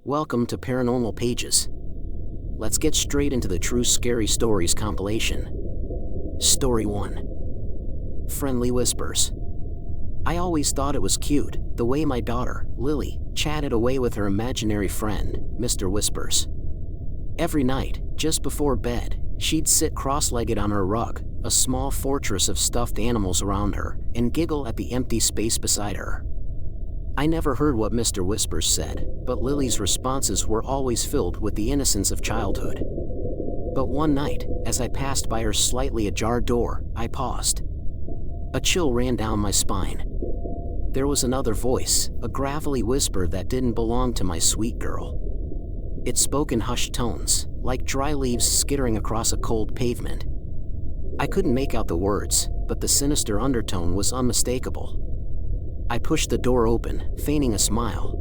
Welcome to Paranormal Pages. Let's get straight into the True Scary Stories compilation. Story 1. Friendly Whispers. I always thought it was cute, the way my daughter, Lily, chatted away with her imaginary friend, Mr. Whispers. Every night, just before bed, she'd sit cross-legged on her rug, a small fortress of stuffed animals around her, and giggle at the empty space beside her. I never heard what Mr. Whispers said, but Lily's responses were always filled with the innocence of childhood. But one night, as I passed by her slightly ajar door, I paused. A chill ran down my spine. There was another voice, a gravelly whisper that didn't belong to my sweet girl. It spoke in hushed tones, like dry leaves skittering across a cold pavement. I couldn't make out the words, but the sinister undertone was unmistakable. I pushed the door open, feigning a smile.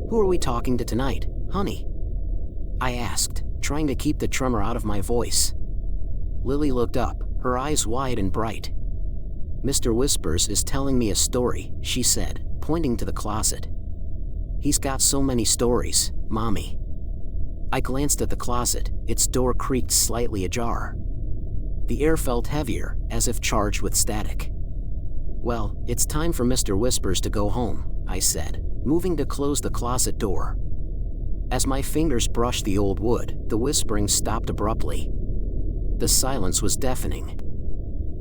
"Who are we talking to tonight, honey?" I asked, trying to keep the tremor out of my voice. Lily looked up, her eyes wide and bright. "Mr. Whispers is telling me a story," she said, pointing to the closet. "He's got so many stories, Mommy." I glanced at the closet, its door creaked slightly ajar. The air felt heavier, as if charged with static. "Well, it's time for Mr. Whispers to go home," I said, moving to close the closet door. As my fingers brushed the old wood, the whispering stopped abruptly. The silence was deafening.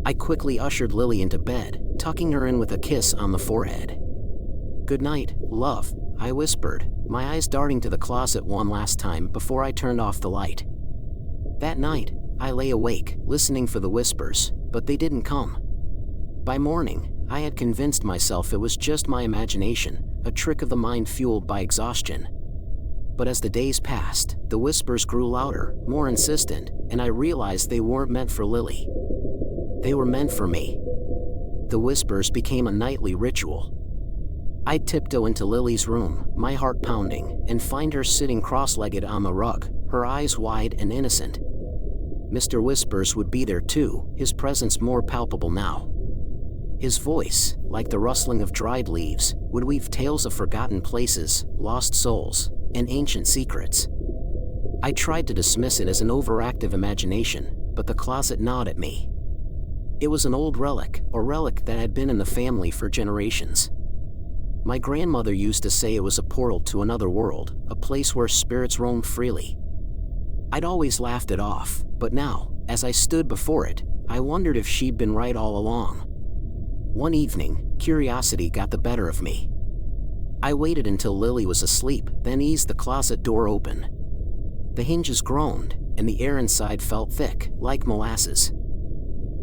I quickly ushered Lily into bed, tucking her in with a kiss on the forehead. "Good night, love," I whispered, my eyes darting to the closet one last time before I turned off the light. That night, I lay awake, listening for the whispers, but they didn't come. By morning, I had convinced myself it was just my imagination, a trick of the mind fueled by exhaustion. But as the days passed, the whispers grew louder, more insistent, and I realized they weren't meant for Lily. They were meant for me. The whispers became a nightly ritual. I'd tiptoe into Lily's room, my heart pounding, and find her sitting cross-legged on the rug, her eyes wide and innocent. Mr. Whispers would be there too, his presence more palpable now. His voice, like the rustling of dried leaves, would weave tales of forgotten places, lost souls, and ancient secrets. I tried to dismiss it as an overactive imagination, but the closet gnawed at me. It was an old relic, a relic that had been in the family for generations. My grandmother used to say it was a portal to another world, a place where spirits roam freely. I'd always laughed it off, but now, as I stood before it, I wondered if she'd been right all along. One evening, curiosity got the better of me. I waited until Lily was asleep, then eased the closet door open. The hinges groaned, and the air inside felt thick, like molasses.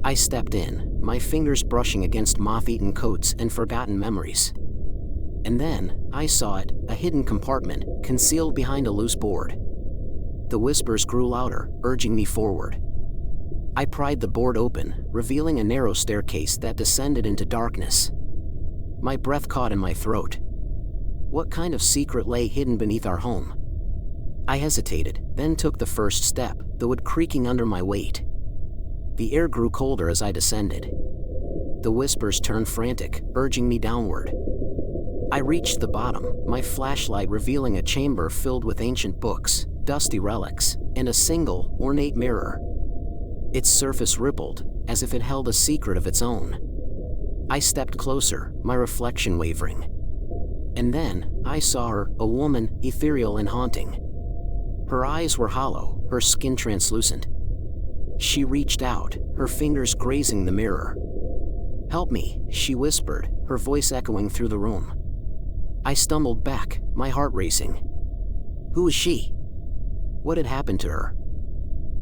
I stepped in, my fingers brushing against moth-eaten coats and forgotten memories. And then, I saw it, a hidden compartment, concealed behind a loose board. The whispers grew louder, urging me forward. I pried the board open, revealing a narrow staircase that descended into darkness. My breath caught in my throat. What kind of secret lay hidden beneath our home? I hesitated, then took the first step, the wood creaking under my weight. The air grew colder as I descended. The whispers turned frantic, urging me downward. I reached the bottom, my flashlight revealing a chamber filled with ancient books, dusty relics, and a single, ornate mirror. Its surface rippled, as if it held a secret of its own. I stepped closer, my reflection wavering. And then, I saw her, a woman, ethereal and haunting. Her eyes were hollow, her skin translucent. She reached out, her fingers grazing the mirror. "Help me," she whispered, her voice echoing through the room. I stumbled back, my heart racing. Who was she? What had happened to her?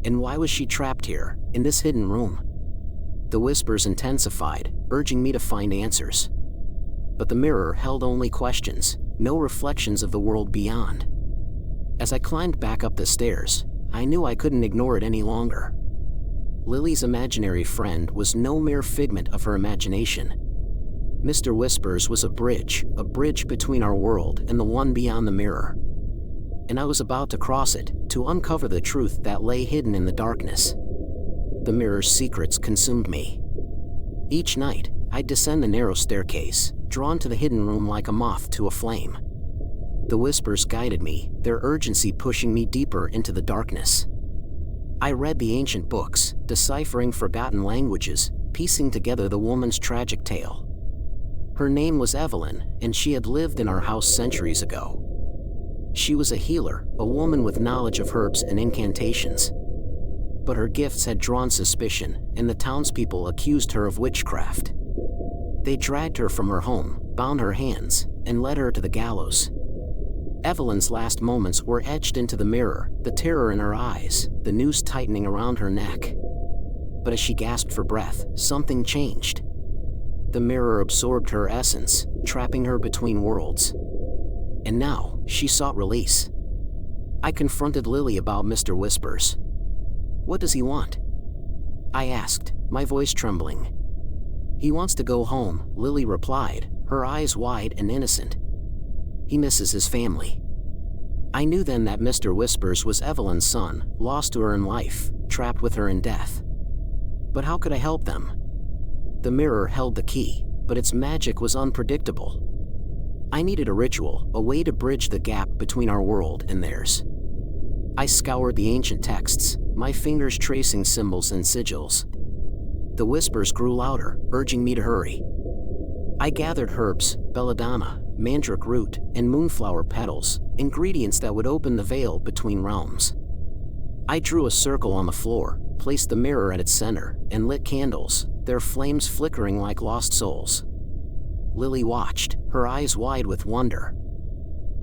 And why was she trapped here, in this hidden room? The whispers intensified, urging me to find answers. But the mirror held only questions, no reflections of the world beyond. As I climbed back up the stairs, I knew I couldn't ignore it any longer. Lily's imaginary friend was no mere figment of her imagination. Mr. Whispers was a bridge between our world and the one beyond the mirror. And I was about to cross it, to uncover the truth that lay hidden in the darkness. The mirror's secrets consumed me. Each night, I'd descend the narrow staircase, drawn to the hidden room like a moth to a flame. The whispers guided me, their urgency pushing me deeper into the darkness. I read the ancient books, deciphering forgotten languages, piecing together the woman's tragic tale. Her name was Evelyn, and she had lived in our house centuries ago. She was a healer, a woman with knowledge of herbs and incantations. But her gifts had drawn suspicion, and the townspeople accused her of witchcraft. They dragged her from her home, bound her hands, and led her to the gallows. Evelyn's last moments were etched into the mirror, the terror in her eyes, the noose tightening around her neck. But as she gasped for breath, something changed. The mirror absorbed her essence, trapping her between worlds. And now, she sought release. I confronted Lily about Mr. Whispers. "What does he want?" I asked, my voice trembling. "He wants to go home," Lily replied, her eyes wide and innocent. "He misses his family." I knew then that Mr. Whispers was Evelyn's son, lost to her in life, trapped with her in death. But how could I help them? The mirror held the key, but its magic was unpredictable. I needed a ritual, a way to bridge the gap between our world and theirs. I scoured the ancient texts, my fingers tracing symbols and sigils. The whispers grew louder, urging me to hurry. I gathered herbs, belladonna, mandrake root, and moonflower petals, ingredients that would open the veil between realms. I drew a circle on the floor, placed the mirror at its center, and lit candles, their flames flickering like lost souls. Lily watched, her eyes wide with wonder.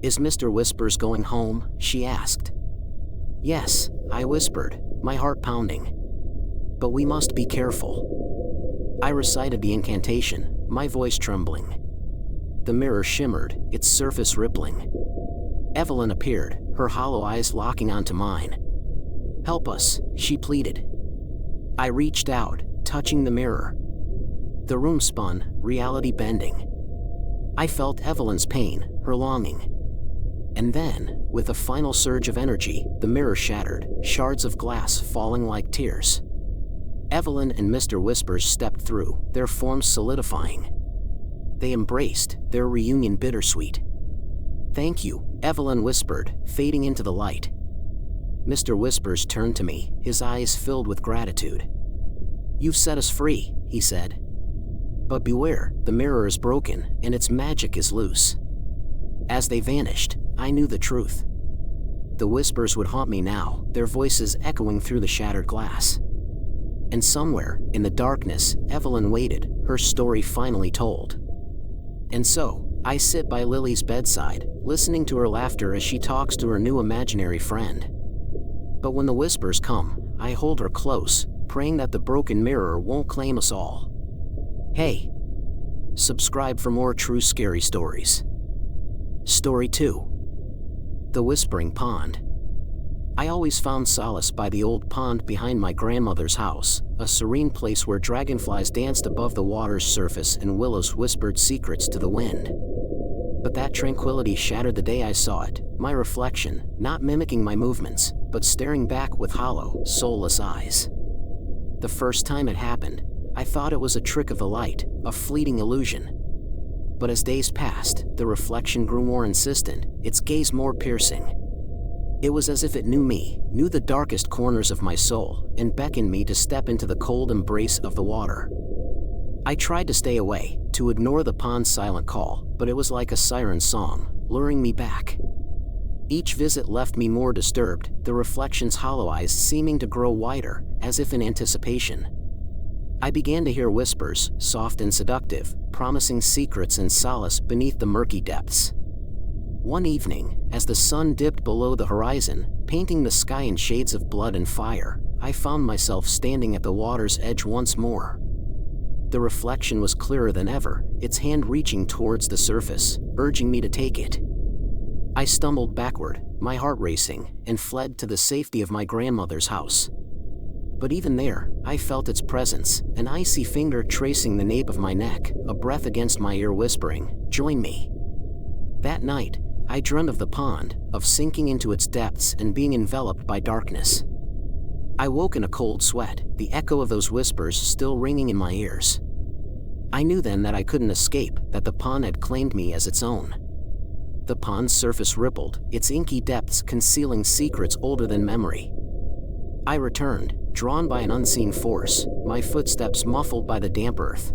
"Is Mr. Whispers going home?" she asked. "Yes," I whispered, my heart pounding. "But we must be careful." I recited the incantation, my voice trembling. The mirror shimmered, its surface rippling. Evelyn appeared, her hollow eyes locking onto mine. "Help us," she pleaded. I reached out, touching the mirror. The room spun, reality bending. I felt Evelyn's pain, her longing. And then, with a final surge of energy, the mirror shattered, shards of glass falling like tears. Evelyn and Mr. Whispers stepped through, their forms solidifying. They embraced, their reunion bittersweet. "Thank you," Evelyn whispered, fading into the light. Mr. Whispers turned to me, his eyes filled with gratitude. "You've set us free," he said. "But beware, the mirror is broken, and its magic is loose." As they vanished, I knew the truth. The whispers would haunt me now, their voices echoing through the shattered glass. And somewhere, in the darkness, Evelyn waited, her story finally told. And so, I sit by Lily's bedside, listening to her laughter as she talks to her new imaginary friend. But when the whispers come, I hold her close, praying that the broken mirror won't claim us all. Hey! Subscribe for more true scary stories. Story 2. The Whispering Pond. I always found solace by the old pond behind my grandmother's house, a serene place where dragonflies danced above the water's surface and willows whispered secrets to the wind. But that tranquility shattered the day I saw it, my reflection, not mimicking my movements, but staring back with hollow, soulless eyes. The first time it happened, I thought it was a trick of the light, a fleeting illusion. But as days passed, the reflection grew more insistent, its gaze more piercing. It was as if it knew me, knew the darkest corners of my soul, and beckoned me to step into the cold embrace of the water. I tried to stay away, to ignore the pond's silent call, but it was like a siren song, luring me back. Each visit left me more disturbed, the reflection's hollow eyes seeming to grow wider, as if in anticipation. I began to hear whispers, soft and seductive, promising secrets and solace beneath the murky depths. One evening, as the sun dipped below the horizon, painting the sky in shades of blood and fire, I found myself standing at the water's edge once more. The reflection was clearer than ever, its hand reaching towards the surface, urging me to take it. I stumbled backward, my heart racing, and fled to the safety of my grandmother's house. But even there, I felt its presence, an icy finger tracing the nape of my neck, a breath against my ear whispering, "Join me." That night, I dreamed of the pond, of sinking into its depths and being enveloped by darkness. I woke in a cold sweat, the echo of those whispers still ringing in my ears. I knew then that I couldn't escape, that the pond had claimed me as its own. The pond's surface rippled, its inky depths concealing secrets older than memory. I returned, drawn by an unseen force, my footsteps muffled by the damp earth.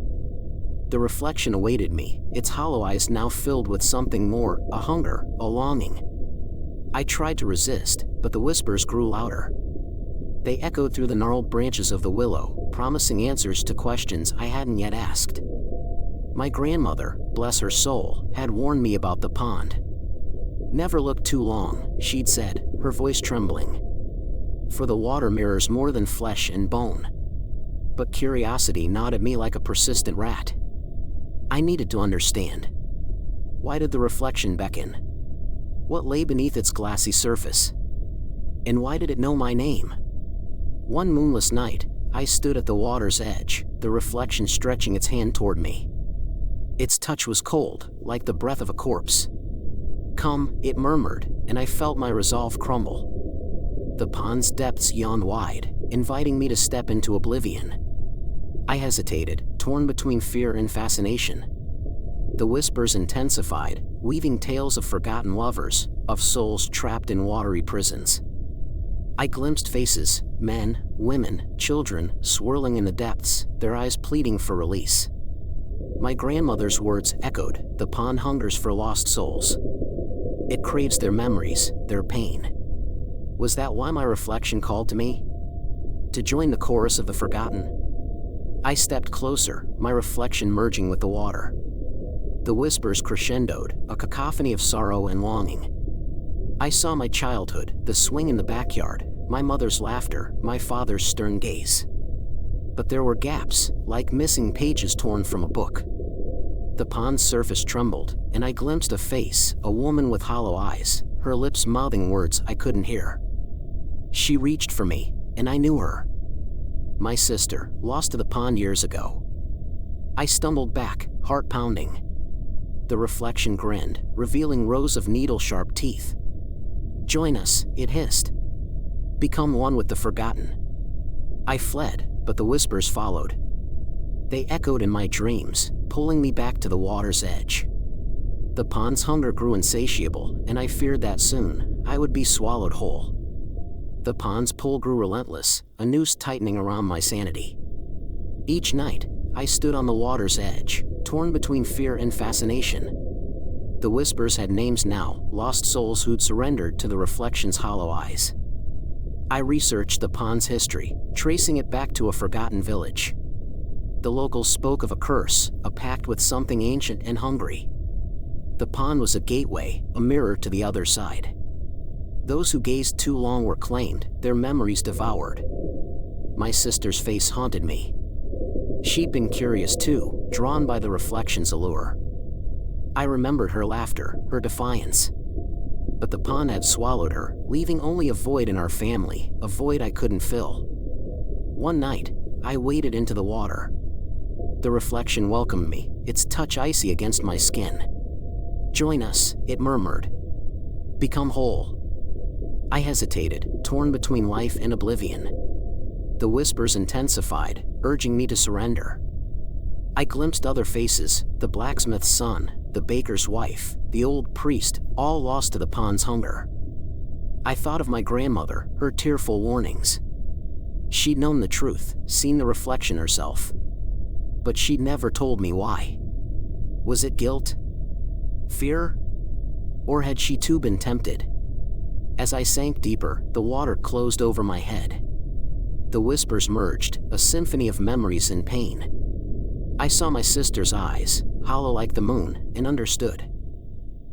The reflection awaited me, its hollow eyes now filled with something more, a hunger, a longing. I tried to resist, but the whispers grew louder. They echoed through the gnarled branches of the willow, promising answers to questions I hadn't yet asked. My grandmother, bless her soul, had warned me about the pond. "Never look too long," she'd said, her voice trembling. "For the water mirrors more than flesh and bone." But curiosity gnawed at me like a persistent rat. I needed to understand. Why did the reflection beckon? What lay beneath its glassy surface? And why did it know my name? One moonless night, I stood at the water's edge, the reflection stretching its hand toward me. Its touch was cold, like the breath of a corpse. "Come," it murmured, and I felt my resolve crumble. The pond's depths yawned wide, inviting me to step into oblivion. I hesitated, torn between fear and fascination. The whispers intensified, weaving tales of forgotten lovers, of souls trapped in watery prisons. I glimpsed faces, men, women, children, swirling in the depths, their eyes pleading for release. My grandmother's words echoed, "The pond hungers for lost souls. It craves their memories, their pain." Was that why my reflection called to me? To join the chorus of the forgotten? I stepped closer, my reflection merging with the water. The whispers crescendoed, a cacophony of sorrow and longing. I saw my childhood, the swing in the backyard, my mother's laughter, my father's stern gaze. But there were gaps, like missing pages torn from a book. The pond's surface trembled, and I glimpsed a face, a woman with hollow eyes, her lips mouthing words I couldn't hear. She reached for me, and I knew her. My sister, lost to the pond years ago. I stumbled back, heart pounding. The reflection grinned, revealing rows of needle-sharp teeth. "Join us," it hissed. "Become one with the forgotten." I fled, but the whispers followed. They echoed in my dreams, pulling me back to the water's edge. The pond's hunger grew insatiable, and I feared that soon, I would be swallowed whole. The pond's pull grew relentless, a noose tightening around my sanity. Each night, I stood on the water's edge, torn between fear and fascination. The whispers had names now, lost souls who'd surrendered to the reflection's hollow eyes. I researched the pond's history, tracing it back to a forgotten village. The locals spoke of a curse, a pact with something ancient and hungry. The pond was a gateway, a mirror to the other side. Those who gazed too long were claimed, their memories devoured. My sister's face haunted me. She'd been curious too, drawn by the reflection's allure. I remembered her laughter, her defiance. But the pond had swallowed her, leaving only a void in our family, a void I couldn't fill. One night, I waded into the water. The reflection welcomed me, its touch icy against my skin. "Join us," it murmured. "Become whole." I hesitated, torn between life and oblivion. The whispers intensified, urging me to surrender. I glimpsed other faces, the blacksmith's son, the baker's wife, the old priest, all lost to the pond's hunger. I thought of my grandmother, her tearful warnings. She'd known the truth, seen the reflection herself. But she'd never told me why. Was it guilt? Fear? Or had she too been tempted? As I sank deeper, the water closed over my head. The whispers merged, a symphony of memories and pain. I saw my sister's eyes, hollow like the moon, and understood.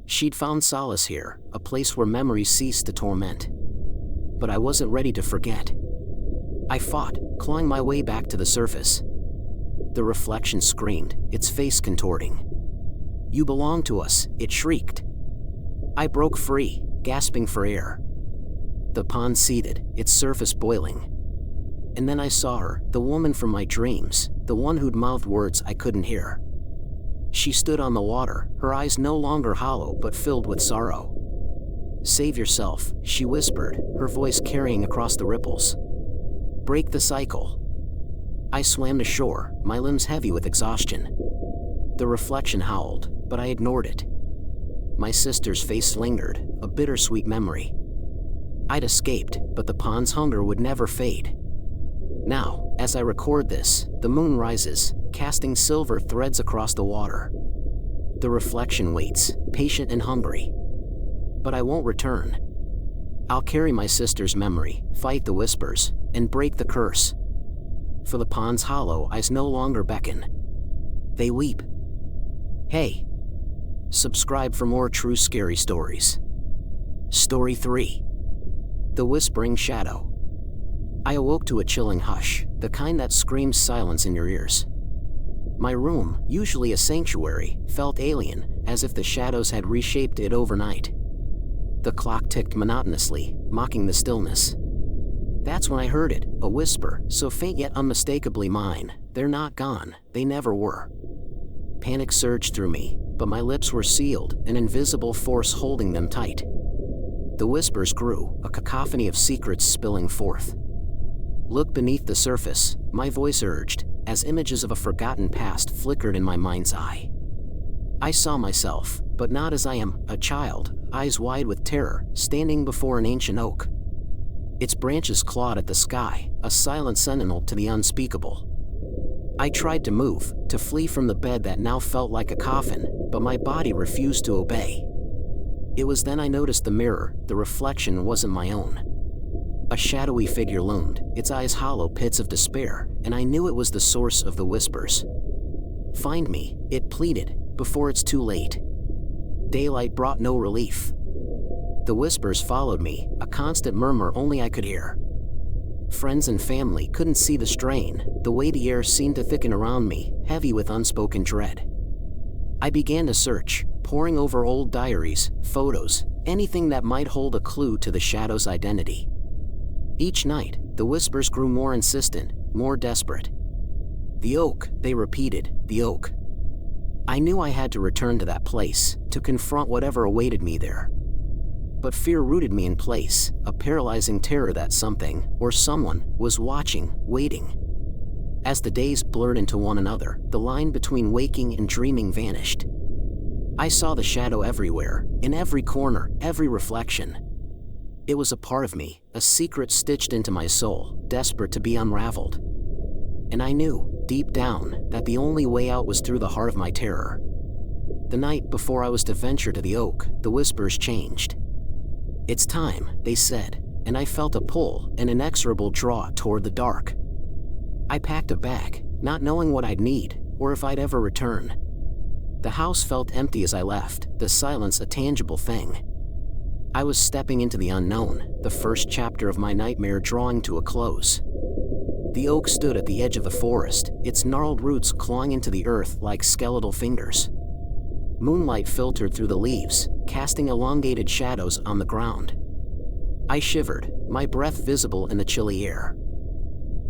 She'd found solace here, a place where memories ceased to torment. But I wasn't ready to forget. I fought, clawing my way back to the surface. The reflection screamed, its face contorting. "You belong to us," it shrieked. I broke free, gasping for air. The pond seethed, its surface boiling. And then I saw her, the woman from my dreams, the one who'd mouthed words I couldn't hear. She stood on the water, her eyes no longer hollow but filled with sorrow. "Save yourself," she whispered, her voice carrying across the ripples. "Break the cycle." I swam to shore, my limbs heavy with exhaustion. The reflection howled, but I ignored it. my sister's face lingered, a bittersweet memory. I'd escaped, but the pond's hunger would never fade. Now, as I record this, the moon rises, casting silver threads across the water. The reflection waits, patient and hungry. But I won't return. I'll carry my sister's memory, fight the whispers, and break the curse. For the pond's hollow eyes no longer beckon. They weep. Hey! Subscribe for more true scary stories. Story 3. The Whispering Shadow. I awoke to a chilling hush, the kind that screams silence in your ears. My room, usually a sanctuary, felt alien, as if the shadows had reshaped it overnight. The clock ticked monotonously, mocking the stillness. That's when I heard it, a whisper, so faint yet unmistakably mine. They're not gone, they never were. Panic surged through me, but my lips were sealed, an invisible force holding them tight. The whispers grew, a cacophony of secrets spilling forth. Look beneath the surface, my voice urged, as images of a forgotten past flickered in my mind's eye. I saw myself, but not as I am, a child, eyes wide with terror, standing before an ancient oak. Its branches clawed at the sky, a silent sentinel to the unspeakable. I tried to move, to flee from the bed that now felt like a coffin, but my body refused to obey. It was then I noticed the mirror. The reflection wasn't my own. A shadowy figure loomed, its eyes hollow pits of despair, and I knew it was the source of the whispers. Find me, it pleaded, before it's too late. Daylight brought no relief. The whispers followed me, a constant murmur only I could hear. Friends and family couldn't see the strain, the way the air seemed to thicken around me, heavy with unspoken dread. I began to search, poring over old diaries, photos, anything that might hold a clue to the shadow's identity. Each night, the whispers grew more insistent, more desperate. The oak, they repeated, the oak. I knew I had to return to that place, to confront whatever awaited me there. But fear rooted me in place, a paralyzing terror that something, or someone, was watching, waiting. As the days blurred into one another, the line between waking and dreaming vanished. I saw the shadow everywhere, in every corner, every reflection. It was a part of me, a secret stitched into my soul, desperate to be unraveled. And I knew, deep down, that the only way out was through the heart of my terror. The night before I was to venture to the oak, the whispers changed. It's time, they said, and I felt a pull, an inexorable draw toward the dark. I packed a bag, not knowing what I'd need, or if I'd ever return. The house felt empty as I left, the silence a tangible thing. I was stepping into the unknown, the first chapter of my nightmare drawing to a close. The oak stood at the edge of the forest, its gnarled roots clawing into the earth like skeletal fingers. Moonlight filtered through the leaves, casting elongated shadows on the ground. I shivered, my breath visible in the chilly air.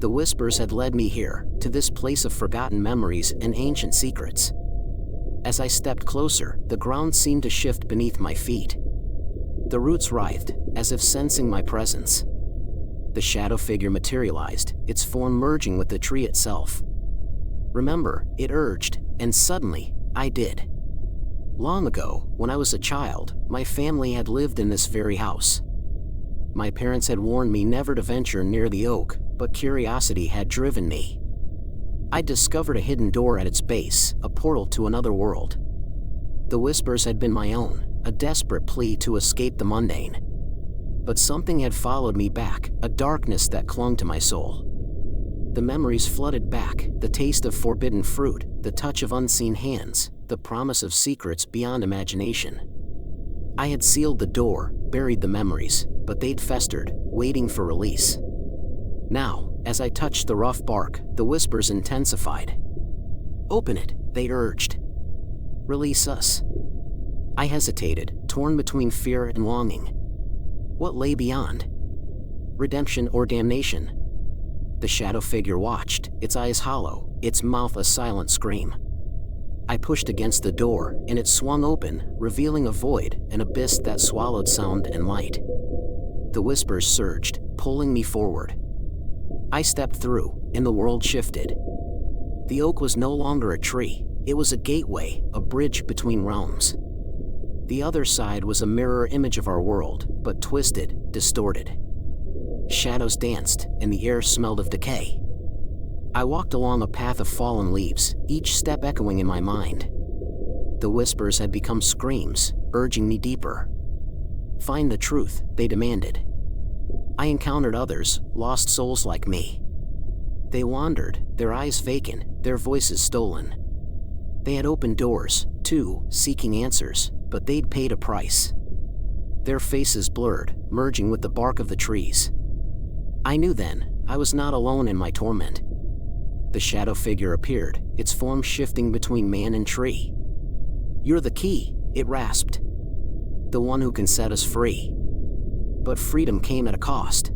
The whispers had led me here, to this place of forgotten memories and ancient secrets. As I stepped closer, the ground seemed to shift beneath my feet. The roots writhed, as if sensing my presence. The shadow figure materialized, its form merging with the tree itself. Remember, it urged, and suddenly, I did. Long ago, when I was a child, my family had lived in this very house. My parents had warned me never to venture near the oak, but curiosity had driven me. I discovered a hidden door at its base, a portal to another world. The whispers had been my own, a desperate plea to escape the mundane. But something had followed me back, a darkness that clung to my soul. The memories flooded back, the taste of forbidden fruit, the touch of unseen hands, the promise of secrets beyond imagination. I had sealed the door, buried the memories, but they'd festered, waiting for release. Now, as I touched the rough bark, the whispers intensified. Open it, they urged. Release us. I hesitated, torn between fear and longing. What lay beyond? Redemption or damnation? The shadow figure watched, its eyes hollow, its mouth a silent scream. I pushed against the door, and it swung open, revealing a void, an abyss that swallowed sound and light. The whispers surged, pulling me forward. I stepped through, and the world shifted. The oak was no longer a tree, it was a gateway, a bridge between realms. The other side was a mirror image of our world, but twisted, distorted. Shadows danced, and the air smelled of decay. I walked along a path of fallen leaves, each step echoing in my mind. The whispers had become screams, urging me deeper. Find the truth, they demanded. I encountered others, lost souls like me. They wandered, their eyes vacant, their voices stolen. They had opened doors, too, seeking answers, but they'd paid a price. Their faces blurred, merging with the bark of the trees. I knew then, I was not alone in my torment. The shadow figure appeared, its form shifting between man and tree. You're the key, it rasped. The one who can set us free. But freedom came at a cost.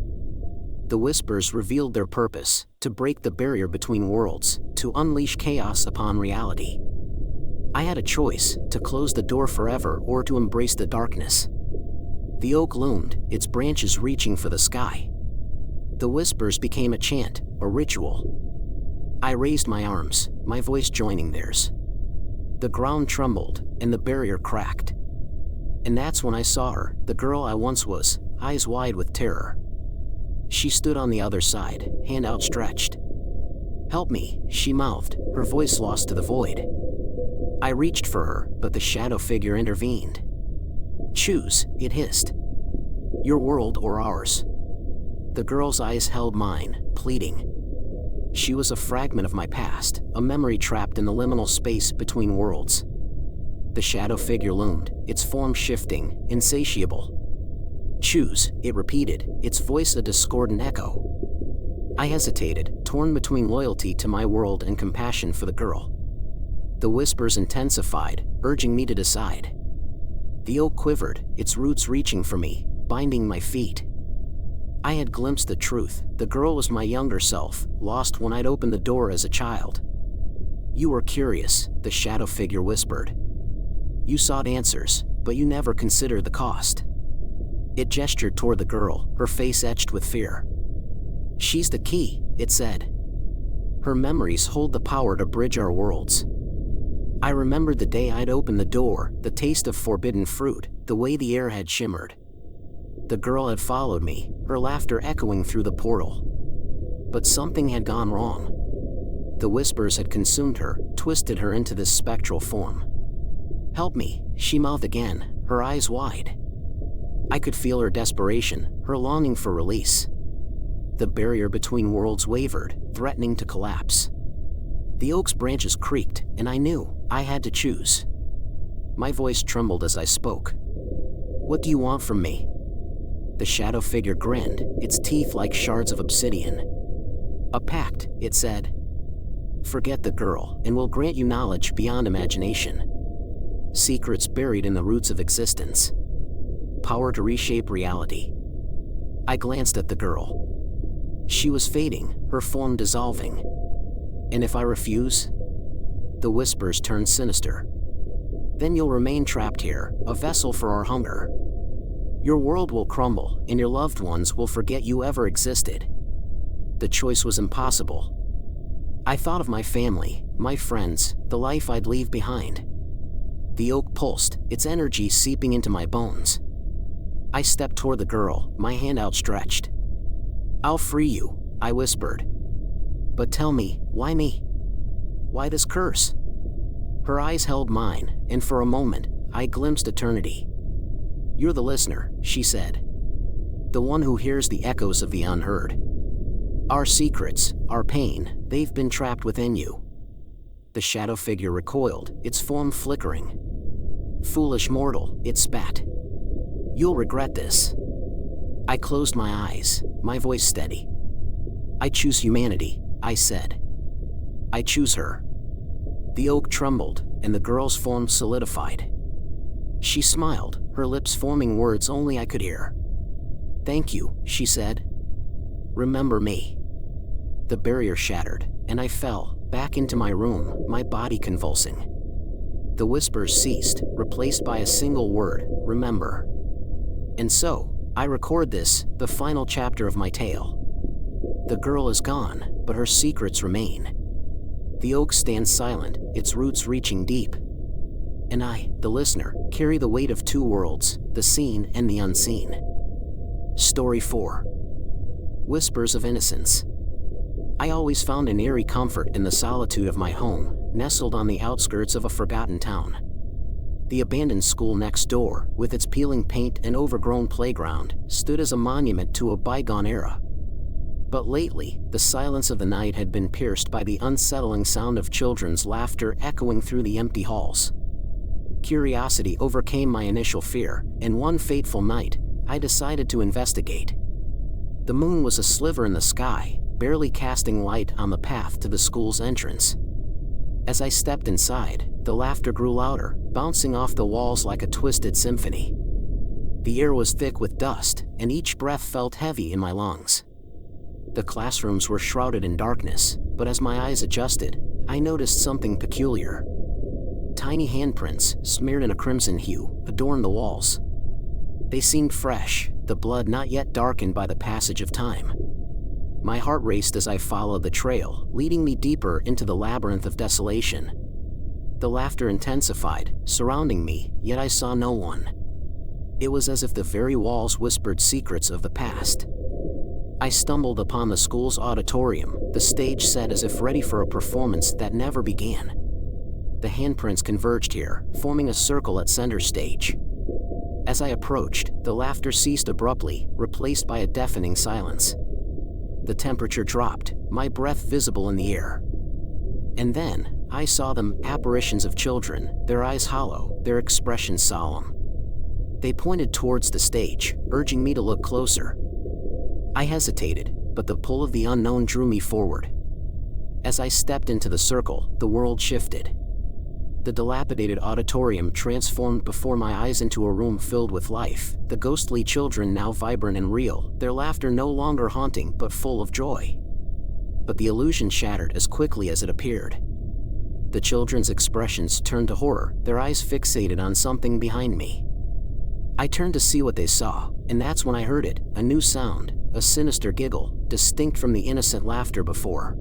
The whispers revealed their purpose, to break the barrier between worlds, to unleash chaos upon reality. I had a choice, to close the door forever or to embrace the darkness. The oak loomed, its branches reaching for the sky. The whispers became a chant, a ritual. I raised my arms, my voice joining theirs. The ground trembled, and the barrier cracked. And that's when I saw her, the girl I once was, eyes wide with terror. She stood on the other side, hand outstretched. Help me, she mouthed, her voice lost to the void. I reached for her, but the shadow figure intervened. Choose, it hissed. Your world or ours. The girl's eyes held mine, pleading. She was a fragment of my past, a memory trapped in the liminal space between worlds. The shadow figure loomed, its form shifting, insatiable. Choose, it repeated, its voice a discordant echo. I hesitated, torn between loyalty to my world and compassion for the girl. The whispers intensified, urging me to decide. The oak quivered, its roots reaching for me, binding my feet. I had glimpsed the truth, the girl was my younger self, lost when I'd opened the door as a child. You were curious, the shadow figure whispered. You sought answers, but you never considered the cost. It gestured toward the girl, her face etched with fear. She's the key, it said. Her memories hold the power to bridge our worlds. I remembered the day I'd opened the door, the taste of forbidden fruit, the way the air had shimmered. The girl had followed me, her laughter echoing through the portal. But something had gone wrong. The whispers had consumed her, twisted her into this spectral form. Help me, she mouthed again, her eyes wide. I could feel her desperation, her longing for release. The barrier between worlds wavered, threatening to collapse. The oak's branches creaked, and I knew I had to choose. My voice trembled as I spoke. What do you want from me? The shadow figure grinned, its teeth like shards of obsidian. A pact, it said. Forget the girl, and we'll grant you knowledge beyond imagination. Secrets buried in the roots of existence. Power to reshape reality. I glanced at the girl. She was fading, her form dissolving. And if I refuse? The whispers turned sinister. Then you'll remain trapped here, a vessel for our hunger. Your world will crumble, and your loved ones will forget you ever existed. The choice was impossible. I thought of my family, my friends, the life I'd leave behind. The oak pulsed, its energy seeping into my bones. I stepped toward the girl, my hand outstretched. I'll free you, I whispered. But tell me, why me? Why this curse? Her eyes held mine, and for a moment, I glimpsed eternity. You're the listener, she said. The one who hears the echoes of the unheard. Our secrets, our pain, they've been trapped within you. The shadow figure recoiled, its form flickering. Foolish mortal, it spat. You'll regret this. I closed my eyes, my voice steady. I choose humanity, I said. I choose her. The oak trembled, and the girl's form solidified. She smiled, her lips forming words only I could hear. Thank you, she said. Remember me. The barrier shattered, and I fell, back into my room, my body convulsing. The whispers ceased, replaced by a single word, remember. And so, I record this, the final chapter of my tale. The girl is gone, but her secrets remain. The oak stands silent, its roots reaching deep. and I, the listener, carry the weight of two worlds, the seen and the unseen. Story 4. Whispers of Innocence. I always found an eerie comfort in the solitude of my home, nestled on the outskirts of a forgotten town. The abandoned school next door, with its peeling paint and overgrown playground, stood as a monument to a bygone era. But lately, the silence of the night had been pierced by the unsettling sound of children's laughter echoing through the empty halls. Curiosity overcame my initial fear, and one fateful night, I decided to investigate. The moon was a sliver in the sky, barely casting light on the path to the school's entrance. As I stepped inside, the laughter grew louder, bouncing off the walls like a twisted symphony. The air was thick with dust, and each breath felt heavy in my lungs. The classrooms were shrouded in darkness, but as my eyes adjusted, I noticed something peculiar. Tiny handprints, smeared in a crimson hue, adorned the walls. They seemed fresh, the blood not yet darkened by the passage of time. My heart raced as I followed the trail, leading me deeper into the labyrinth of desolation. The laughter intensified, surrounding me, yet I saw no one. It was as if the very walls whispered secrets of the past. I stumbled upon the school's auditorium, the stage set as if ready for a performance that never began. The handprints converged here, forming a circle at center stage. As I approached, the laughter ceased abruptly, replaced by a deafening silence. The temperature dropped, my breath visible in the air. And then, I saw them, apparitions of children, their eyes hollow, their expressions solemn. They pointed towards the stage, urging me to look closer. I hesitated, but the pull of the unknown drew me forward. As I stepped into the circle, the world shifted. The dilapidated auditorium transformed before my eyes into a room filled with life, the ghostly children now vibrant and real, their laughter no longer haunting but full of joy. But the illusion shattered as quickly as it appeared. The children's expressions turned to horror, their eyes fixated on something behind me. I turned to see what they saw, and that's when I heard it, a new sound, a sinister giggle, distinct from the innocent laughter before.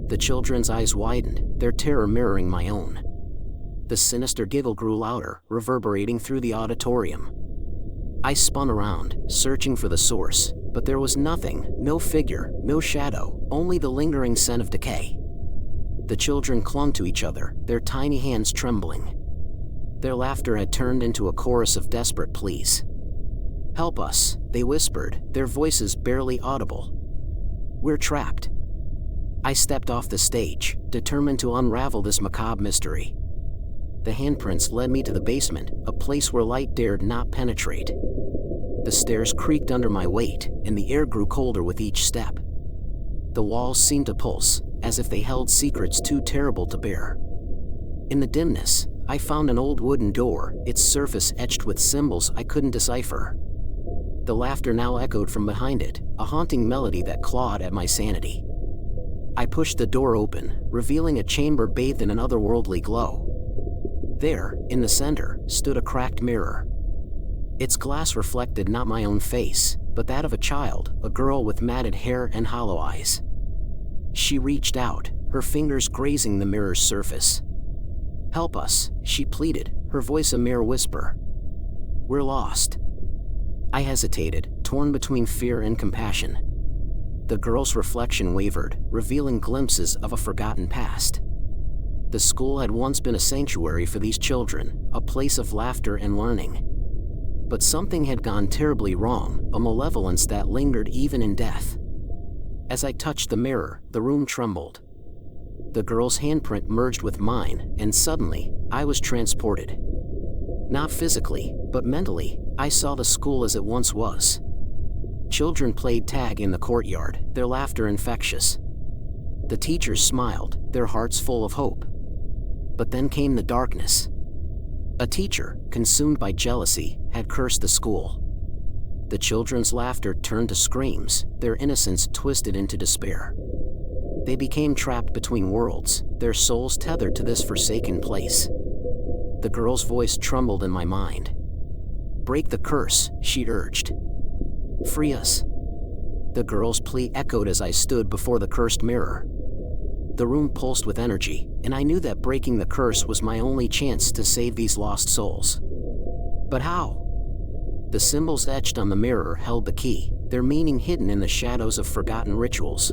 The children's eyes widened, their terror mirroring my own. The sinister giggle grew louder, reverberating through the auditorium. I spun around, searching for the source, but there was nothing, no figure, no shadow, only the lingering scent of decay. The children clung to each other, their tiny hands trembling. Their laughter had turned into a chorus of desperate pleas. "Help us," they whispered, their voices barely audible. "We're trapped." I stepped off the stage, determined to unravel this macabre mystery. The handprints led me to the basement, a place where light dared not penetrate. The stairs creaked under my weight, and the air grew colder with each step. The walls seemed to pulse, as if they held secrets too terrible to bear. In the dimness, I found an old wooden door, its surface etched with symbols I couldn't decipher. The laughter now echoed from behind it, a haunting melody that clawed at my sanity. I pushed the door open, revealing a chamber bathed in an otherworldly glow. There, in the center, stood a cracked mirror. Its glass reflected not my own face, but that of a child, a girl with matted hair and hollow eyes. She reached out, her fingers grazing the mirror's surface. "Help us," she pleaded, her voice a mere whisper. "We're lost." I hesitated, torn between fear and compassion. The girl's reflection wavered, revealing glimpses of a forgotten past. The school had once been a sanctuary for these children, a place of laughter and learning. But something had gone terribly wrong, a malevolence that lingered even in death. As I touched the mirror, the room trembled. The girl's handprint merged with mine, and suddenly, I was transported. Not physically, but mentally, I saw the school as it once was. Children played tag in the courtyard, their laughter infectious. The teachers smiled, their hearts full of hope. But then came the darkness. A teacher, consumed by jealousy, had cursed the school. The children's laughter turned to screams, their innocence twisted into despair. They became trapped between worlds, their souls tethered to this forsaken place. The girl's voice trembled in my mind. "Break the curse," she urged. "Free us." The girl's plea echoed as I stood before the cursed mirror. The room pulsed with energy, and I knew that breaking the curse was my only chance to save these lost souls. But how? The symbols etched on the mirror held the key, their meaning hidden in the shadows of forgotten rituals.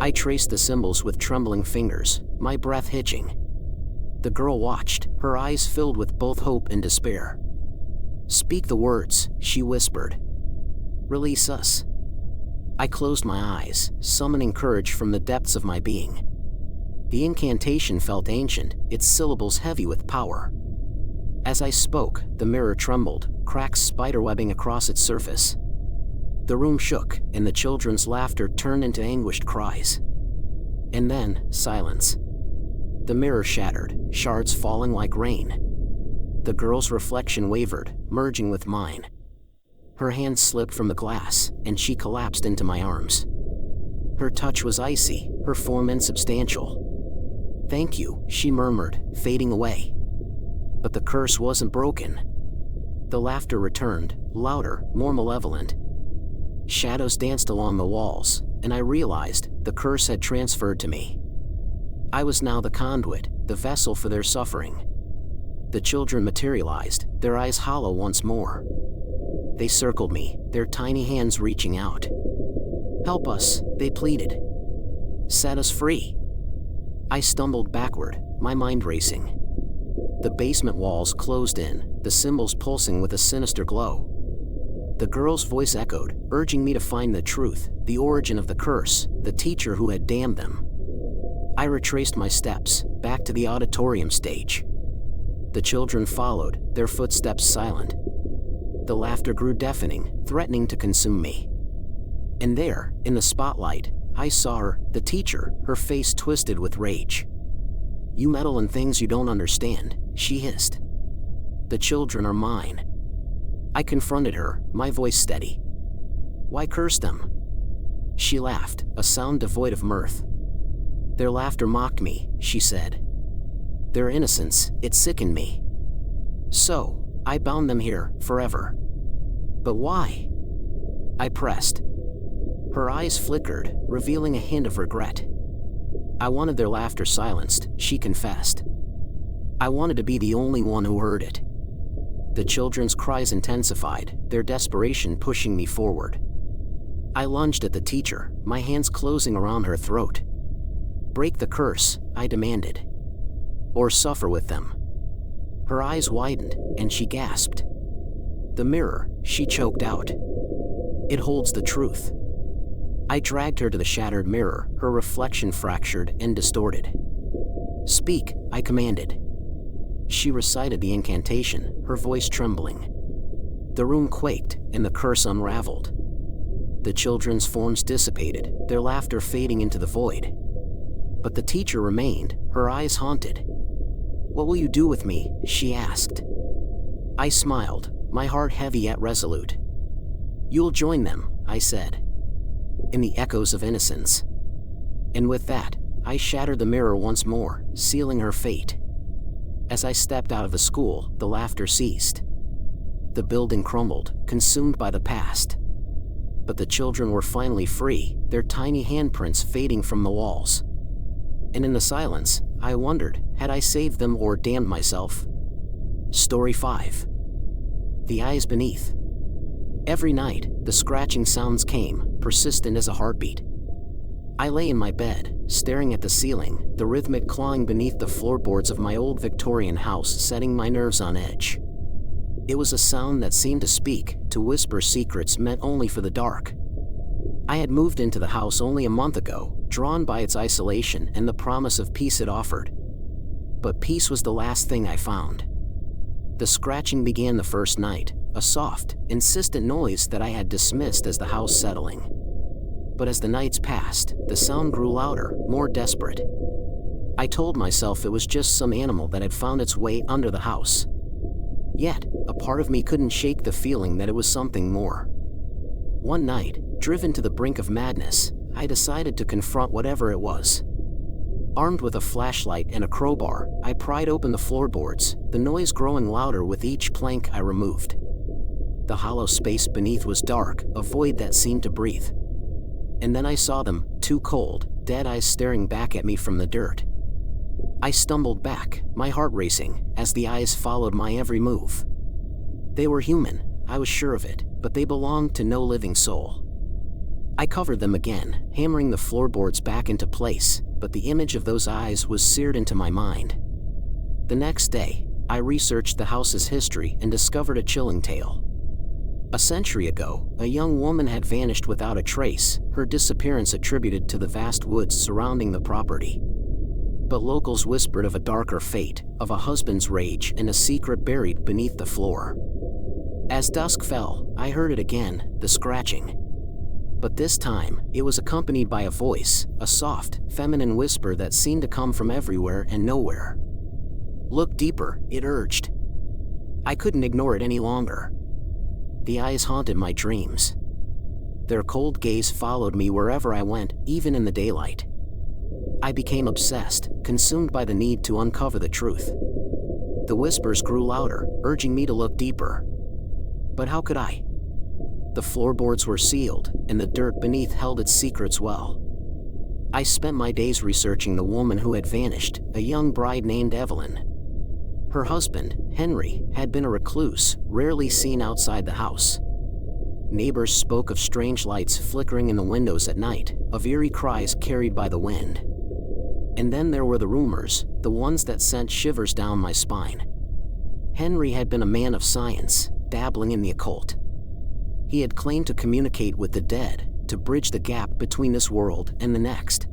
I traced the symbols with trembling fingers, my breath hitching. The girl watched, her eyes filled with both hope and despair. "Speak the words," she whispered. "Release us." I closed my eyes, summoning courage from the depths of my being. The incantation felt ancient, its syllables heavy with power. As I spoke, the mirror trembled, cracks spiderwebbing across its surface. The room shook, and the children's laughter turned into anguished cries. And then, silence. The mirror shattered, shards falling like rain. The girl's reflection wavered, merging with mine. Her hand slipped from the glass, and she collapsed into my arms. Her touch was icy, her form insubstantial. "Thank you," she murmured, fading away. But the curse wasn't broken. The laughter returned, louder, more malevolent. Shadows danced along the walls, and I realized the curse had transferred to me. I was now the conduit, the vessel for their suffering. The children materialized, their eyes hollow once more. They circled me, their tiny hands reaching out. "Help us," they pleaded. "Set us free." I stumbled backward, my mind racing. The basement walls closed in, the symbols pulsing with a sinister glow. The girl's voice echoed, urging me to find the truth, the origin of the curse, the teacher who had damned them. I retraced my steps, back to the auditorium stage. The children followed, their footsteps silent. The laughter grew deafening, threatening to consume me. And there, in the spotlight, I saw her, the teacher, her face twisted with rage. "You meddle in things you don't understand," she hissed. "The children are mine." I confronted her, my voice steady. "Why curse them?" She laughed, a sound devoid of mirth. "Their laughter mocked me," she said. "Their innocence, it sickened me. So, I bound them here, forever." "But why?" I pressed. Her eyes flickered, revealing a hint of regret. "I wanted their laughter silenced," she confessed. "I wanted to be the only one who heard it." The children's cries intensified, their desperation pushing me forward. I lunged at the teacher, my hands closing around her throat. "Break the curse," I demanded. "Or suffer with them." Her eyes widened, and she gasped. "The mirror," she choked out. "It holds the truth." I dragged her to the shattered mirror, her reflection fractured and distorted. "Speak," I commanded. She recited the incantation, her voice trembling. The room quaked, and the curse unraveled. The children's forms dissipated, their laughter fading into the void. But the teacher remained, her eyes haunted. "What will you do with me?" she asked. I smiled, my heart heavy yet resolute. "You'll join them," I said. In the echoes of innocence. And with that, I shattered the mirror once more, sealing her fate. As I stepped out of the school, the laughter ceased. The building crumbled, consumed by the past. But the children were finally free, their tiny handprints fading from the walls. And in the silence, I wondered, had I saved them or damned myself? Story 5. The Eyes Beneath. Every night, the scratching sounds came, persistent as a heartbeat. I lay in my bed, staring at the ceiling, the rhythmic clawing beneath the floorboards of my old Victorian house setting my nerves on edge. It was a sound that seemed to speak, to whisper secrets meant only for the dark. I had moved into the house only a month ago, drawn by its isolation and the promise of peace it offered. But peace was the last thing I found. The scratching began the first night, a soft, insistent noise that I had dismissed as the house settling. But as the nights passed, the sound grew louder, more desperate. I told myself it was just some animal that had found its way under the house. Yet, a part of me couldn't shake the feeling that it was something more. One night, driven to the brink of madness, I decided to confront whatever it was. Armed with a flashlight and a crowbar, I pried open the floorboards, the noise growing louder with each plank I removed. The hollow space beneath was dark, a void that seemed to breathe. And then I saw them, too cold, dead eyes staring back at me from the dirt. I stumbled back, my heart racing, as the eyes followed my every move. They were human, I was sure of it, but they belonged to no living soul. I covered them again, hammering the floorboards back into place, but the image of those eyes was seared into my mind. The next day, I researched the house's history and discovered a chilling tale. A century ago, a young woman had vanished without a trace, her disappearance attributed to the vast woods surrounding the property. But locals whispered of a darker fate, of a husband's rage and a secret buried beneath the floor. As dusk fell, I heard it again, the scratching. But this time, it was accompanied by a voice, a soft, feminine whisper that seemed to come from everywhere and nowhere. "Look deeper," it urged. I couldn't ignore it any longer. The eyes haunted my dreams. Their cold gaze followed me wherever I went, even in the daylight. I became obsessed, consumed by the need to uncover the truth. The whispers grew louder, urging me to look deeper. But how could I? The floorboards were sealed, and the dirt beneath held its secrets well. I spent my days researching the woman who had vanished, a young bride named Evelyn. Her husband, Henry, had been a recluse, rarely seen outside the house. Neighbors spoke of strange lights flickering in the windows at night, of eerie cries carried by the wind. And then there were the rumors, the ones that sent shivers down my spine. Henry had been a man of science, dabbling in the occult. He had claimed to communicate with the dead, to bridge the gap between this world and the next.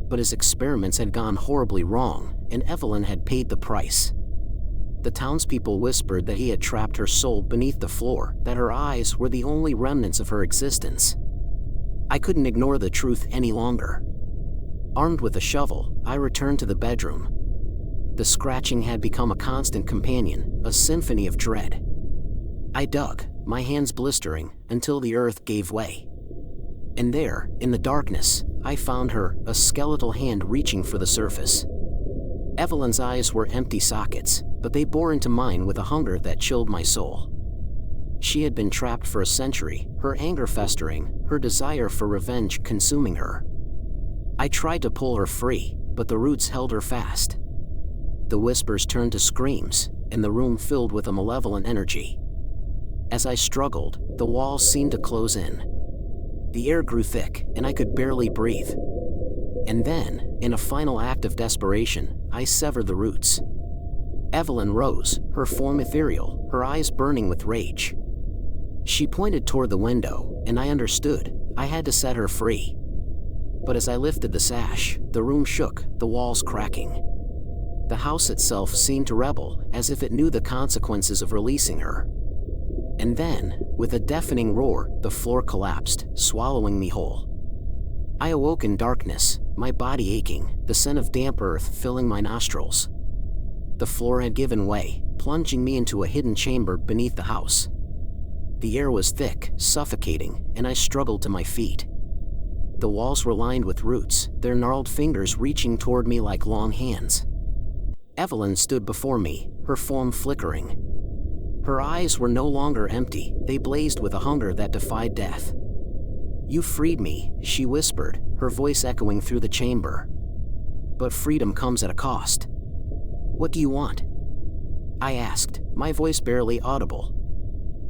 But his experiments had gone horribly wrong, and Evelyn had paid the price. The townspeople whispered that he had trapped her soul beneath the floor, that her eyes were the only remnants of her existence. I couldn't ignore the truth any longer. Armed with a shovel, I returned to the bedroom. The scratching had become a constant companion, a symphony of dread. I dug, my hands blistering, until the earth gave way. And there, in the darkness, I found her, a skeletal hand reaching for the surface. Evelyn's eyes were empty sockets, but they bore into mine with a hunger that chilled my soul. She had been trapped for a century, her anger festering, her desire for revenge consuming her. I tried to pull her free, but the roots held her fast. The whispers turned to screams, and the room filled with a malevolent energy. As I struggled, the walls seemed to close in. The air grew thick, and I could barely breathe. And then, in a final act of desperation, I severed the roots. Evelyn rose, her form ethereal, her eyes burning with rage. She pointed toward the window, and I understood, I had to set her free. But as I lifted the sash, the room shook, the walls cracking. The house itself seemed to rebel, as if it knew the consequences of releasing her. And then, with a deafening roar, the floor collapsed, swallowing me whole. I awoke in darkness, my body aching, the scent of damp earth filling my nostrils. The floor had given way, plunging me into a hidden chamber beneath the house. The air was thick, suffocating, and I struggled to my feet. The walls were lined with roots, their gnarled fingers reaching toward me like long hands. Evelyn stood before me, her form flickering. Her eyes were no longer empty, they blazed with a hunger that defied death. "You freed me," she whispered, her voice echoing through the chamber. "But freedom comes at a cost. What do you want?" I asked, my voice barely audible.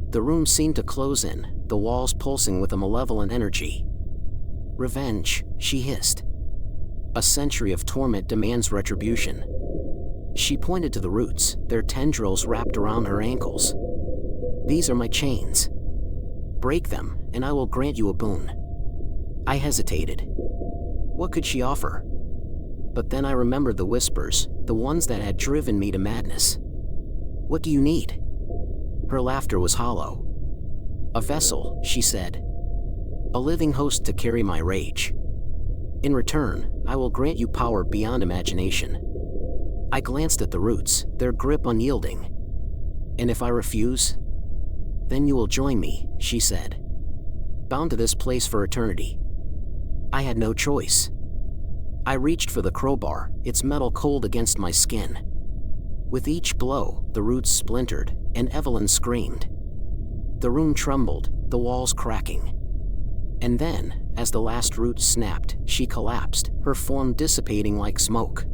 The room seemed to close in, the walls pulsing with a malevolent energy. "Revenge," she hissed. "A century of torment demands retribution." She pointed to the roots, their tendrils wrapped around her ankles. "These are my chains. Break them, and I will grant you a boon." I hesitated. What could she offer? But then I remembered the whispers, the ones that had driven me to madness. "What do you need?" Her laughter was hollow. "A vessel," she said. "A living host to carry my rage. In return, I will grant you power beyond imagination." I glanced at the roots, their grip unyielding. "And if I refuse?" "Then you will join me," she said. "Bound to this place for eternity." I had no choice. I reached for the crowbar, its metal cold against my skin. With each blow, the roots splintered, and Evelyn screamed. The room trembled, the walls cracking. And then, as the last root snapped, she collapsed, her form dissipating like smoke.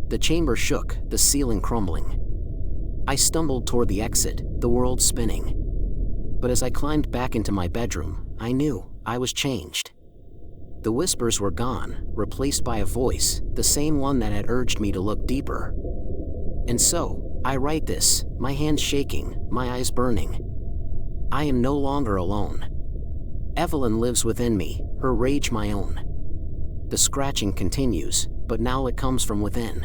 The chamber shook, the ceiling crumbling. I stumbled toward the exit, the world spinning. But as I climbed back into my bedroom, I knew I was changed. The whispers were gone, replaced by a voice, the same one that had urged me to look deeper. And so, I write this, my hands shaking, my eyes burning. I am no longer alone. Evelyn lives within me, her rage my own. The scratching continues, but now it comes from within.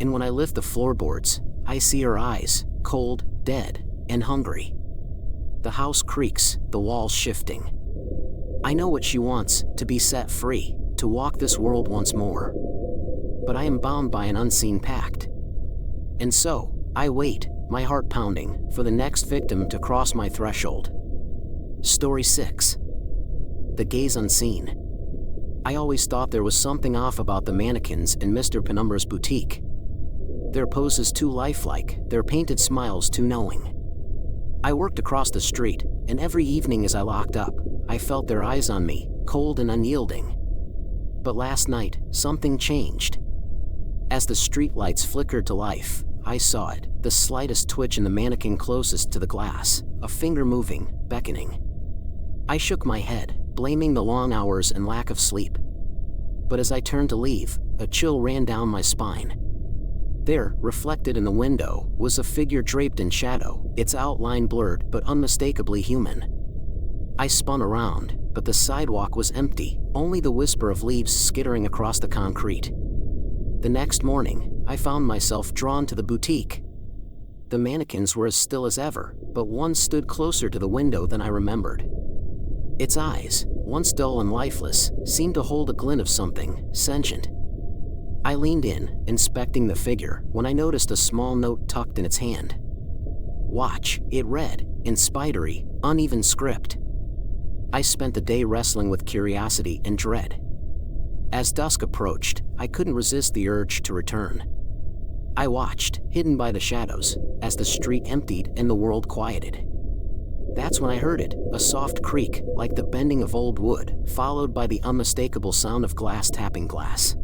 And when I lift the floorboards, I see her eyes, cold, dead, and hungry. The house creaks, the walls shifting. I know what she wants, to be set free, to walk this world once more. But I am bound by an unseen pact. And so, I wait, my heart pounding, for the next victim to cross my threshold. Story 6. The Gaze Unseen. I always thought there was something off about the mannequins in Mr. Penumbra's boutique. Their poses too lifelike, their painted smiles too knowing. I worked across the street, and every evening as I locked up, I felt their eyes on me, cold and unyielding. But last night, something changed. As the streetlights flickered to life, I saw it, the slightest twitch in the mannequin closest to the glass, a finger moving, beckoning. I shook my head, blaming the long hours and lack of sleep. But as I turned to leave, a chill ran down my spine. There, reflected in the window, was a figure draped in shadow, its outline blurred but unmistakably human. I spun around, but the sidewalk was empty, only the whisper of leaves skittering across the concrete. The next morning, I found myself drawn to the boutique. The mannequins were as still as ever, but one stood closer to the window than I remembered. Its eyes, once dull and lifeless, seemed to hold a glint of something sentient. I leaned in, inspecting the figure, when I noticed a small note tucked in its hand. "Watch," it read, in spidery, uneven script. I spent the day wrestling with curiosity and dread. As dusk approached, I couldn't resist the urge to return. I watched, hidden by the shadows, as the street emptied and the world quieted. That's when I heard it, a soft creak, like the bending of old wood, followed by the unmistakable sound of glass tapping glass.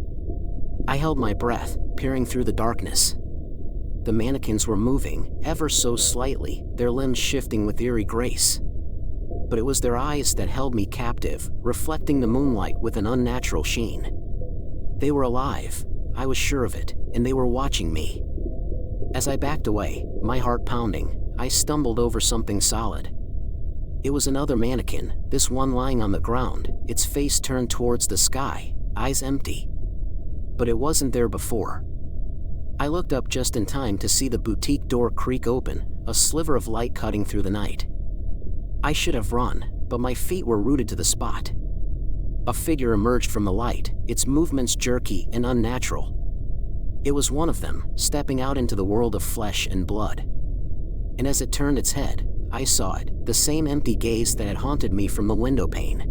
I held my breath, peering through the darkness. The mannequins were moving, ever so slightly, their limbs shifting with eerie grace. But it was their eyes that held me captive, reflecting the moonlight with an unnatural sheen. They were alive, I was sure of it, and they were watching me. As I backed away, my heart pounding, I stumbled over something solid. It was another mannequin, this one lying on the ground, its face turned towards the sky, eyes empty. But it wasn't there before. I looked up just in time to see the boutique door creak open, a sliver of light cutting through the night. I should have run, but my feet were rooted to the spot. A figure emerged from the light, its movements jerky and unnatural. It was one of them, stepping out into the world of flesh and blood. And as it turned its head, I saw it, the same empty gaze that had haunted me from the window pane.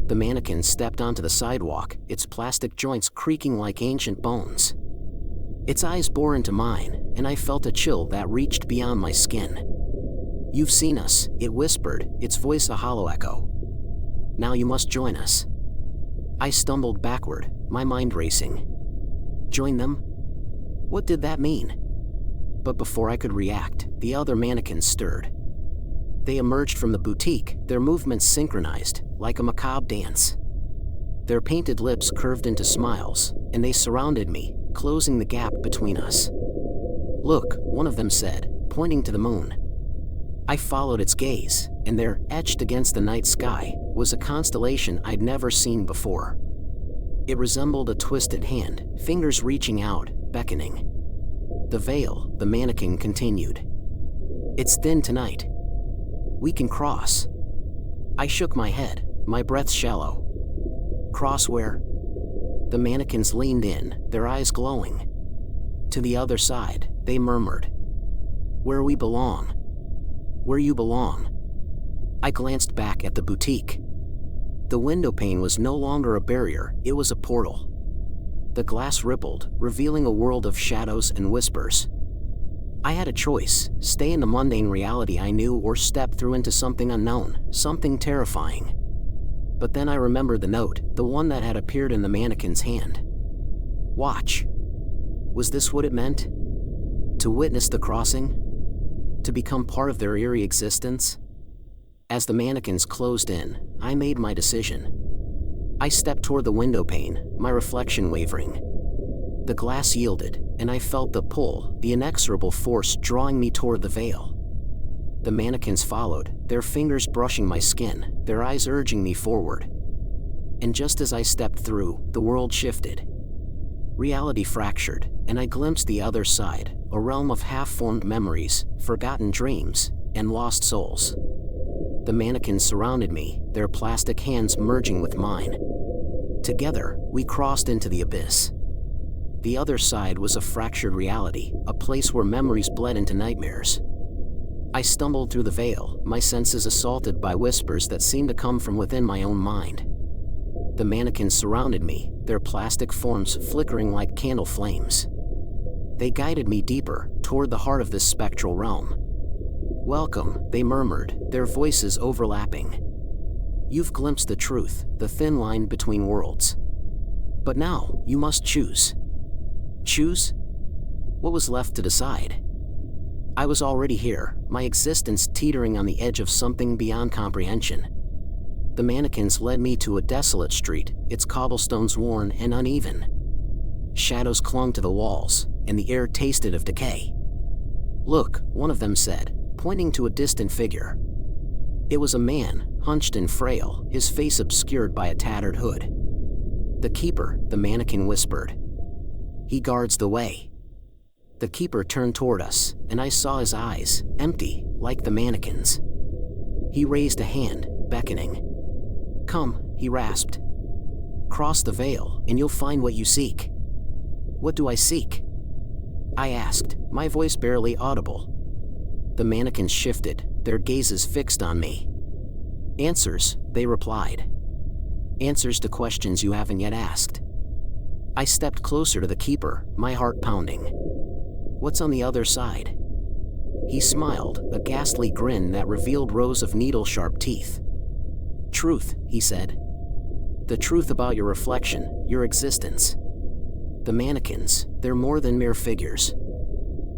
The mannequin stepped onto the sidewalk, its plastic joints creaking like ancient bones. Its eyes bore into mine, and I felt a chill that reached beyond my skin. "You've seen us," it whispered, its voice a hollow echo. "Now you must join us." I stumbled backward, my mind racing. Join them? What did that mean? But before I could react, the other mannequins stirred. They emerged from the boutique, their movements synchronized, like a macabre dance. Their painted lips curved into smiles, and they surrounded me, closing the gap between us. "Look," one of them said, pointing to the moon. I followed its gaze, and there, etched against the night sky, was a constellation I'd never seen before. It resembled a twisted hand, fingers reaching out, beckoning. "The veil," the mannequin continued. "It's thin tonight. We can cross." I shook my head, my breath shallow. "Cross where?" The mannequins leaned in, their eyes glowing. "To the other side," they murmured. "Where we belong. Where you belong." I glanced back at the boutique. The window pane was no longer a barrier, it was a portal. The glass rippled, revealing a world of shadows and whispers. I had a choice, stay in the mundane reality I knew or step through into something unknown, something terrifying. But then I remembered the note, the one that had appeared in the mannequin's hand. Watch. Was this what it meant? To witness the crossing? To become part of their eerie existence? As the mannequins closed in, I made my decision. I stepped toward the window pane, my reflection wavering. The glass yielded, and I felt the pull, the inexorable force drawing me toward the veil. The mannequins followed, their fingers brushing my skin, their eyes urging me forward. And just as I stepped through, the world shifted. Reality fractured, and I glimpsed the other side, a realm of half-formed memories, forgotten dreams, and lost souls. The mannequins surrounded me, their plastic hands merging with mine. Together, we crossed into the abyss. The other side was a fractured reality, a place where memories bled into nightmares. I stumbled through the veil, my senses assaulted by whispers that seemed to come from within my own mind. The mannequins surrounded me, their plastic forms flickering like candle flames. They guided me deeper, toward the heart of this spectral realm. "Welcome," they murmured, their voices overlapping. "You've glimpsed the truth, the thin line between worlds. But now, you must choose." Choose? What was left to decide? I was already here, my existence teetering on the edge of something beyond comprehension. The mannequins led me to a desolate street, its cobblestones worn and uneven. Shadows clung to the walls, and the air tasted of decay. "Look," one of them said, pointing to a distant figure. It was a man, hunched and frail, his face obscured by a tattered hood. "The keeper," the mannequin whispered. "He guards the way." The keeper turned toward us, and I saw his eyes, empty, like the mannequin's. He raised a hand, beckoning. "Come," he rasped. "Cross the veil, and you'll find what you seek." "What do I seek?" I asked, my voice barely audible. The mannequins shifted, their gazes fixed on me. "Answers," they replied. "Answers to questions you haven't yet asked." I stepped closer to the keeper, my heart pounding. "What's on the other side?" He smiled, a ghastly grin that revealed rows of needle-sharp teeth. "Truth," he said. "The truth about your reflection, your existence." The mannequins, they're more than mere figures.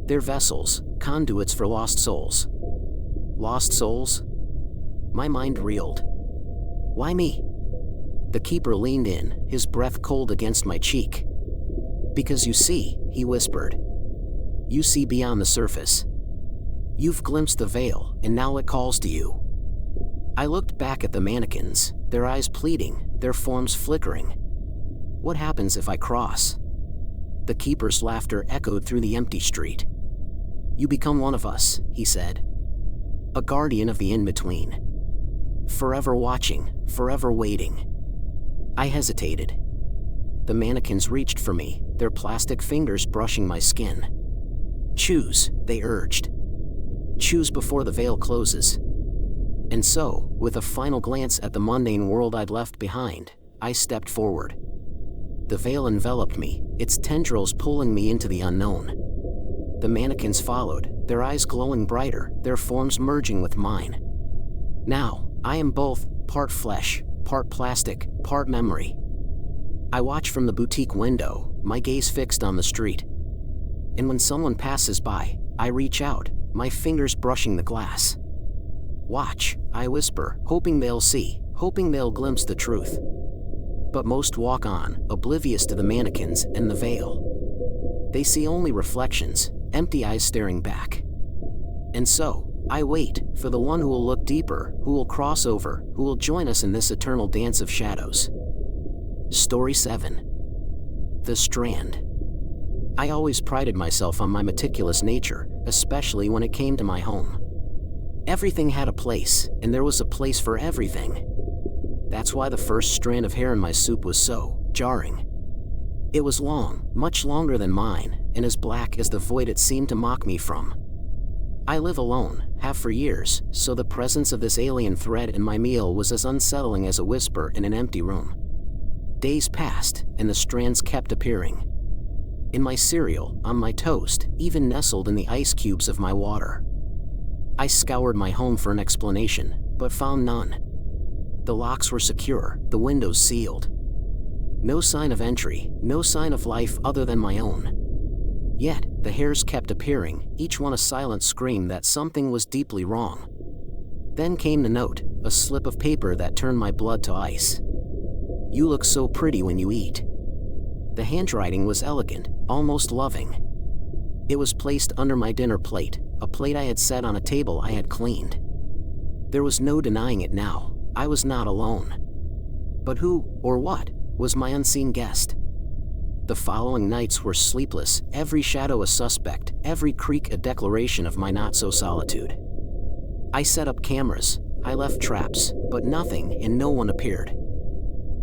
They're vessels, conduits for lost souls. Lost souls? My mind reeled. Why me? The keeper leaned in, his breath cold against my cheek. "Because you see," he whispered. "You see beyond the surface. You've glimpsed the veil, and now it calls to you." I looked back at the mannequins, their eyes pleading, their forms flickering. "What happens if I cross?" The keeper's laughter echoed through the empty street. "You become one of us," he said. "A guardian of the in-between. Forever watching, forever waiting." I hesitated. The mannequins reached for me, their plastic fingers brushing my skin. "Choose," they urged. "Choose before the veil closes." And so, with a final glance at the mundane world I'd left behind, I stepped forward. The veil enveloped me, its tendrils pulling me into the unknown. The mannequins followed, their eyes glowing brighter, their forms merging with mine. Now, I am both, part flesh, part plastic, part memory. I watch from the boutique window, my gaze fixed on the street. And when someone passes by, I reach out, my fingers brushing the glass. "Watch," I whisper, hoping they'll see, hoping they'll glimpse the truth. But most walk on, oblivious to the mannequins and the veil. They see only reflections, empty eyes staring back. And so, I wait for the one who will look deeper, who will cross over, who will join us in this eternal dance of shadows. Story 7. The Strand. I always prided myself on my meticulous nature, especially when it came to my home. Everything had a place, and there was a place for everything. That's why the first strand of hair in my soup was so jarring. It was long, much longer than mine, and as black as the void it seemed to mock me from. I live alone, have for years, so the presence of this alien thread in my meal was as unsettling as a whisper in an empty room. Days passed, and the strands kept appearing. In my cereal, on my toast, even nestled in the ice cubes of my water. I scoured my home for an explanation, but found none. The locks were secure, the windows sealed. No sign of entry, no sign of life other than my own. Yet, the hairs kept appearing, each one a silent scream that something was deeply wrong. Then came the note, a slip of paper that turned my blood to ice. "You look so pretty when you eat." The handwriting was elegant, almost loving. It was placed under my dinner plate, a plate I had set on a table I had cleaned. There was no denying it now, I was not alone. But who, or what, was my unseen guest? The following nights were sleepless, every shadow a suspect, every creak a declaration of my not-so-solitude. I set up cameras, I left traps, but nothing and no one appeared.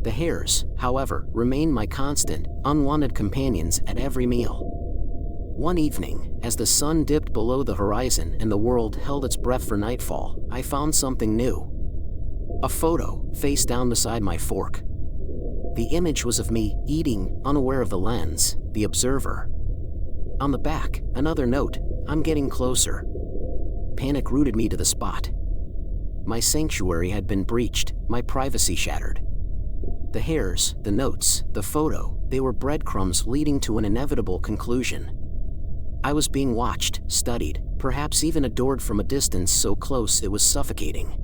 The hairs, however, remained my constant, unwanted companions at every meal. One evening, as the sun dipped below the horizon and the world held its breath for nightfall, I found something new. A photo, face down beside my fork. The image was of me, eating, unaware of the lens, the observer. On the back, another note, "I'm getting closer." Panic rooted me to the spot. My sanctuary had been breached, my privacy shattered. The hairs, the notes, the photo, they were breadcrumbs leading to an inevitable conclusion. I was being watched, studied, perhaps even adored from a distance so close it was suffocating.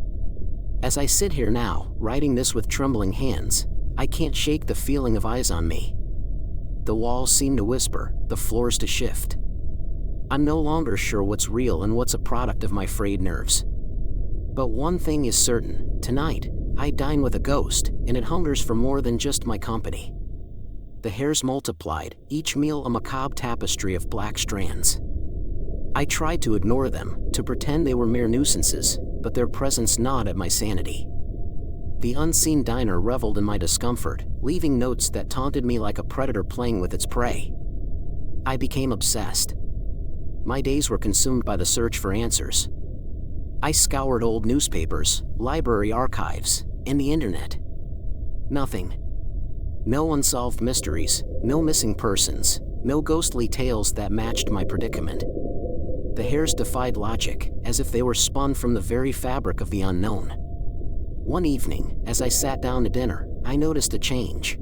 As I sit here now, writing this with trembling hands, I can't shake the feeling of eyes on me. The walls seem to whisper, the floors to shift. I'm no longer sure what's real and what's a product of my frayed nerves. But one thing is certain, tonight, I dine with a ghost, and it hungers for more than just my company. The hairs multiplied, each meal a macabre tapestry of black strands. I tried to ignore them, to pretend they were mere nuisances, but their presence gnawed at my sanity. The unseen diner reveled in my discomfort, leaving notes that taunted me like a predator playing with its prey. I became obsessed. My days were consumed by the search for answers. I scoured old newspapers, library archives, and the internet. Nothing. No unsolved mysteries, no missing persons, no ghostly tales that matched my predicament. The hairs defied logic, as if they were spun from the very fabric of the unknown. One evening, as I sat down to dinner, I noticed a change.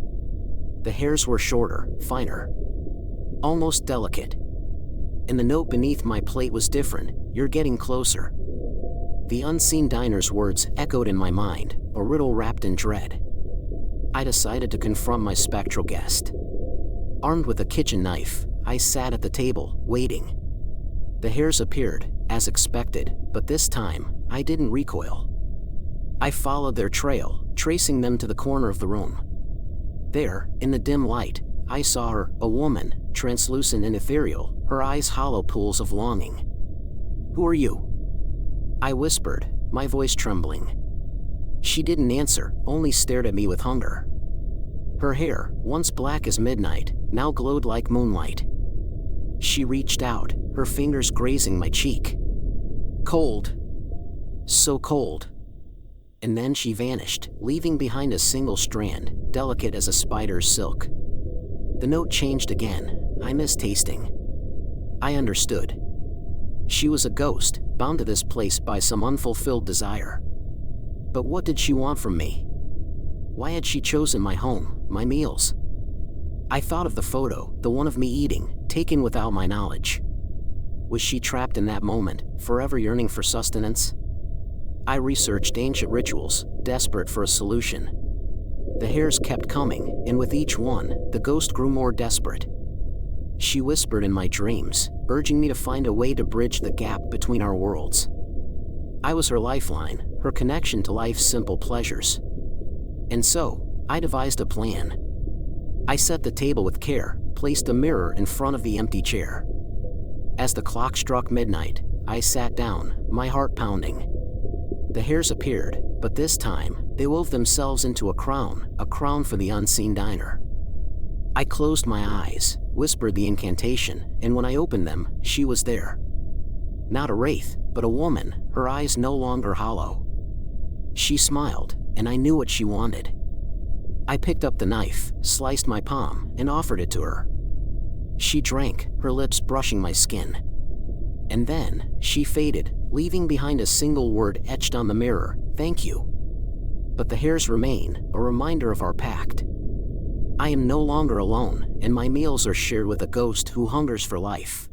The hairs were shorter, finer, almost delicate. And the note beneath my plate was different, "You're getting closer." The unseen diner's words echoed in my mind, a riddle wrapped in dread. I decided to confront my spectral guest. Armed with a kitchen knife, I sat at the table, waiting. The hairs appeared, as expected, but this time, I didn't recoil. I followed their trail, tracing them to the corner of the room. There, in the dim light, I saw her, a woman, translucent and ethereal, her eyes hollow pools of longing. "Who are you?" I whispered, my voice trembling. She didn't answer, only stared at me with hunger. Her hair, once black as midnight, now glowed like moonlight. She reached out, her fingers grazing my cheek. Cold. So cold. And then she vanished, leaving behind a single strand, delicate as a spider's silk. The note changed again, I missed tasting. I understood. She was a ghost, bound to this place by some unfulfilled desire. But what did she want from me? Why had she chosen my home, my meals? I thought of the photo, the one of me eating, taken without my knowledge. Was she trapped in that moment, forever yearning for sustenance? I researched ancient rituals, desperate for a solution. The hairs kept coming, and with each one, the ghost grew more desperate. She whispered in my dreams, urging me to find a way to bridge the gap between our worlds. I was her lifeline, her connection to life's simple pleasures. And so, I devised a plan. I set the table with care, placed a mirror in front of the empty chair. As the clock struck midnight, I sat down, my heart pounding. The hairs appeared, but this time, they wove themselves into a crown for the unseen diner. I closed my eyes, whispered the incantation, and when I opened them, she was there. Not a wraith, but a woman, her eyes no longer hollow. She smiled, and I knew what she wanted. I picked up the knife, sliced my palm, and offered it to her. She drank, her lips brushing my skin. And then, she faded, leaving behind a single word etched on the mirror, "Thank you." But the hairs remain, a reminder of our pact. I am no longer alone, and my meals are shared with a ghost who hungers for life.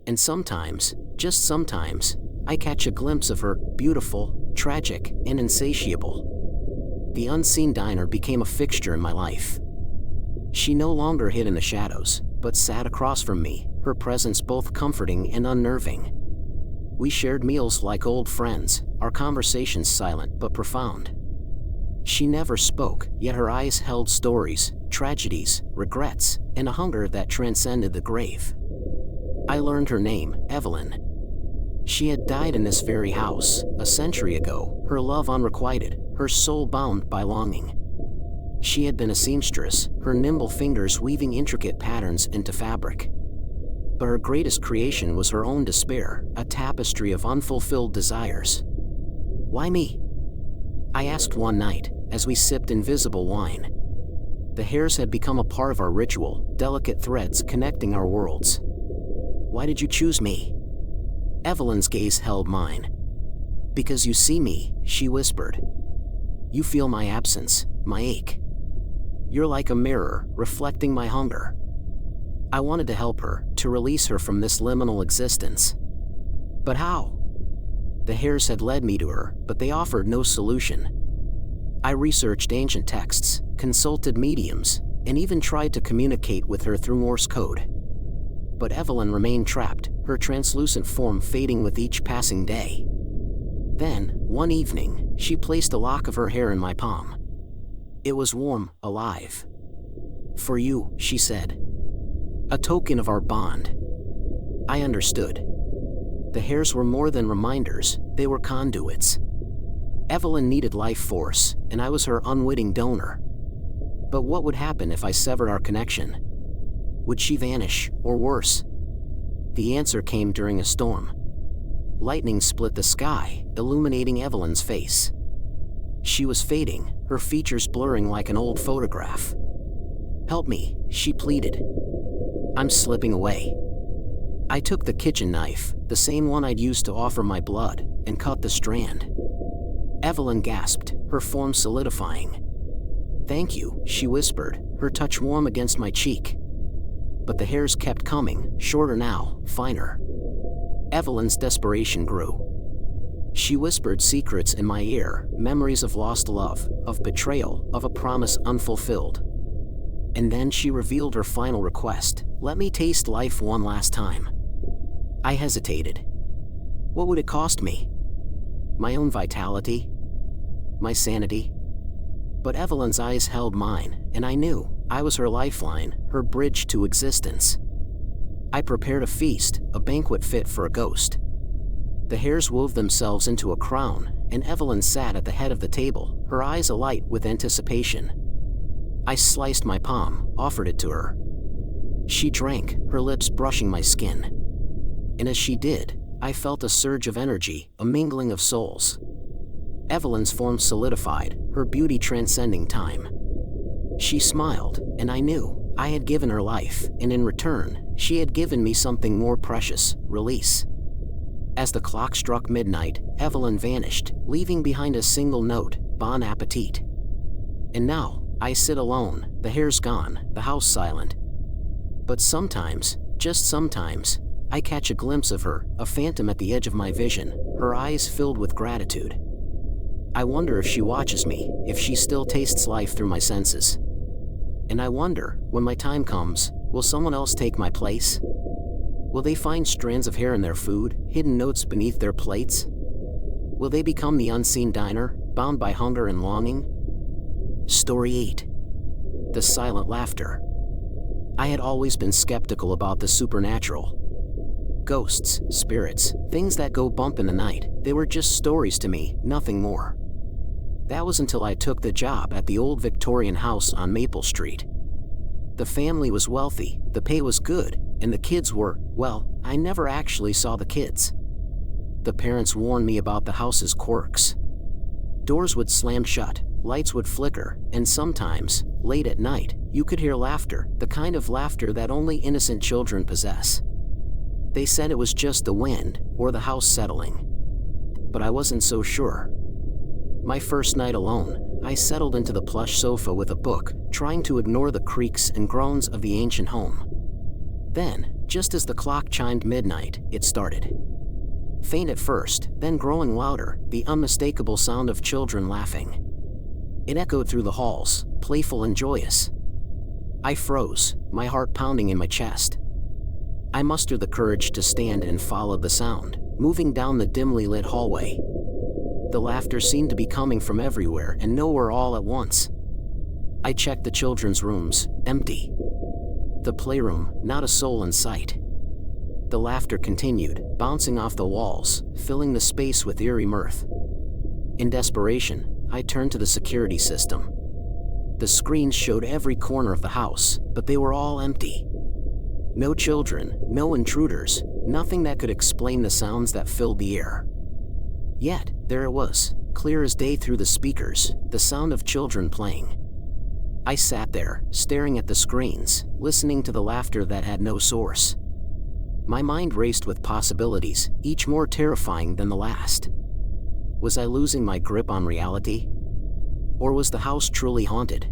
And sometimes, just sometimes, I catch a glimpse of her, beautiful, tragic, and insatiable. The unseen diner became a fixture in my life. She no longer hid in the shadows, but sat across from me, her presence both comforting and unnerving. We shared meals like old friends, our conversations silent but profound. She never spoke, yet her eyes held stories, tragedies, regrets, and a hunger that transcended the grave. I learned her name, Evelyn. She had died in this very house, a century ago, her love unrequited, her soul bound by longing. She had been a seamstress, her nimble fingers weaving intricate patterns into fabric. But her greatest creation was her own despair, a tapestry of unfulfilled desires. Why me? I asked one night, as we sipped invisible wine. The hairs had become a part of our ritual, delicate threads connecting our worlds. Why did you choose me? Evelyn's gaze held mine. Because you see me, she whispered. You feel my absence, my ache. You're like a mirror, reflecting my hunger. I wanted to help her, to release her from this liminal existence. But how? The hairs had led me to her, but they offered no solution. I researched ancient texts, consulted mediums, and even tried to communicate with her through Morse code. But Evelyn remained trapped, her translucent form fading with each passing day. Then, one evening, she placed a lock of her hair in my palm. It was warm, alive. For you, she said. A token of our bond. I understood. The hairs were more than reminders, they were conduits. Evelyn needed life force, and I was her unwitting donor. But what would happen if I severed our connection? Would she vanish, or worse? The answer came during a storm. Lightning split the sky, illuminating Evelyn's face. She was fading, her features blurring like an old photograph. Help me, she pleaded. I'm slipping away. I took the kitchen knife, the same one I'd used to offer my blood, and cut the strand. Evelyn gasped, her form solidifying. Thank you, she whispered, her touch warm against my cheek. But the hairs kept coming, shorter now, finer. Evelyn's desperation grew. She whispered secrets in my ear, memories of lost love, of betrayal, of a promise unfulfilled. And then she revealed her final request, let me taste life one last time. I hesitated. What would it cost me? My own vitality? My sanity? But Evelyn's eyes held mine, and I knew I was her lifeline, her bridge to existence. I prepared a feast, a banquet fit for a ghost. The hairs wove themselves into a crown, and Evelyn sat at the head of the table, her eyes alight with anticipation. I sliced my palm, offered it to her. She drank, her lips brushing my skin. And as she did, I felt a surge of energy, a mingling of souls. Evelyn's form solidified, her beauty transcending time. She smiled, and I knew I had given her life, and in return, she had given me something more precious, release. As the clock struck midnight, Evelyn vanished, leaving behind a single note, bon appetit. And now, I sit alone, the hairs gone, the house silent. But sometimes, just sometimes, I catch a glimpse of her, a phantom at the edge of my vision, her eyes filled with gratitude. I wonder if she watches me, if she still tastes life through my senses. And I wonder, when my time comes, will someone else take my place? Will they find strands of hair in their food, hidden notes beneath their plates? Will they become the unseen diner, bound by hunger and longing? Story 8. The Silent Laughter. I had always been skeptical about the supernatural. Ghosts, spirits, things that go bump in the night, they were just stories to me, nothing more. That was until I took the job at the old Victorian house on Maple Street. The family was wealthy, the pay was good, and the kids were, well, I never actually saw the kids. The parents warned me about the house's quirks. Doors would slam shut, lights would flicker, and sometimes, late at night, you could hear laughter, the kind of laughter that only innocent children possess. They said it was just the wind, or the house settling. But I wasn't so sure. My first night alone, I settled into the plush sofa with a book, trying to ignore the creaks and groans of the ancient home. Then, just as the clock chimed midnight, it started. Faint at first, then growing louder, the unmistakable sound of children laughing. It echoed through the halls, playful and joyous. I froze, my heart pounding in my chest. I mustered the courage to stand and follow the sound, moving down the dimly lit hallway. The laughter seemed to be coming from everywhere and nowhere all at once. I checked the children's rooms, empty. The playroom, not a soul in sight. The laughter continued, bouncing off the walls, filling the space with eerie mirth. In desperation, I turned to the security system. The screens showed every corner of the house, but they were all empty. No children, no intruders, nothing that could explain the sounds that filled the air. Yet, there it was, clear as day through the speakers, the sound of children playing. I sat there, staring at the screens, listening to the laughter that had no source. My mind raced with possibilities, each more terrifying than the last. Was I losing my grip on reality? Or was the house truly haunted?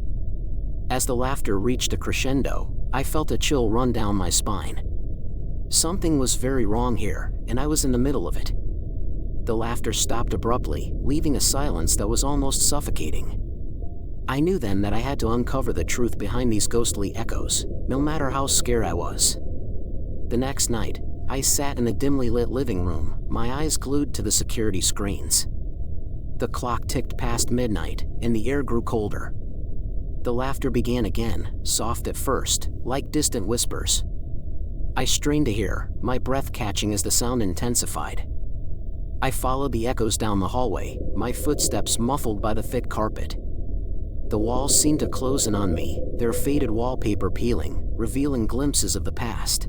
As the laughter reached a crescendo, I felt a chill run down my spine. Something was very wrong here, and I was in the middle of it. The laughter stopped abruptly, leaving a silence that was almost suffocating. I knew then that I had to uncover the truth behind these ghostly echoes, no matter how scared I was. The next night, I sat in the dimly lit living room, my eyes glued to the security screens. The clock ticked past midnight, and the air grew colder. The laughter began again, soft at first, like distant whispers. I strained to hear, my breath catching as the sound intensified. I followed the echoes down the hallway, my footsteps muffled by the thick carpet. The walls seemed to close in on me, their faded wallpaper peeling, revealing glimpses of the past.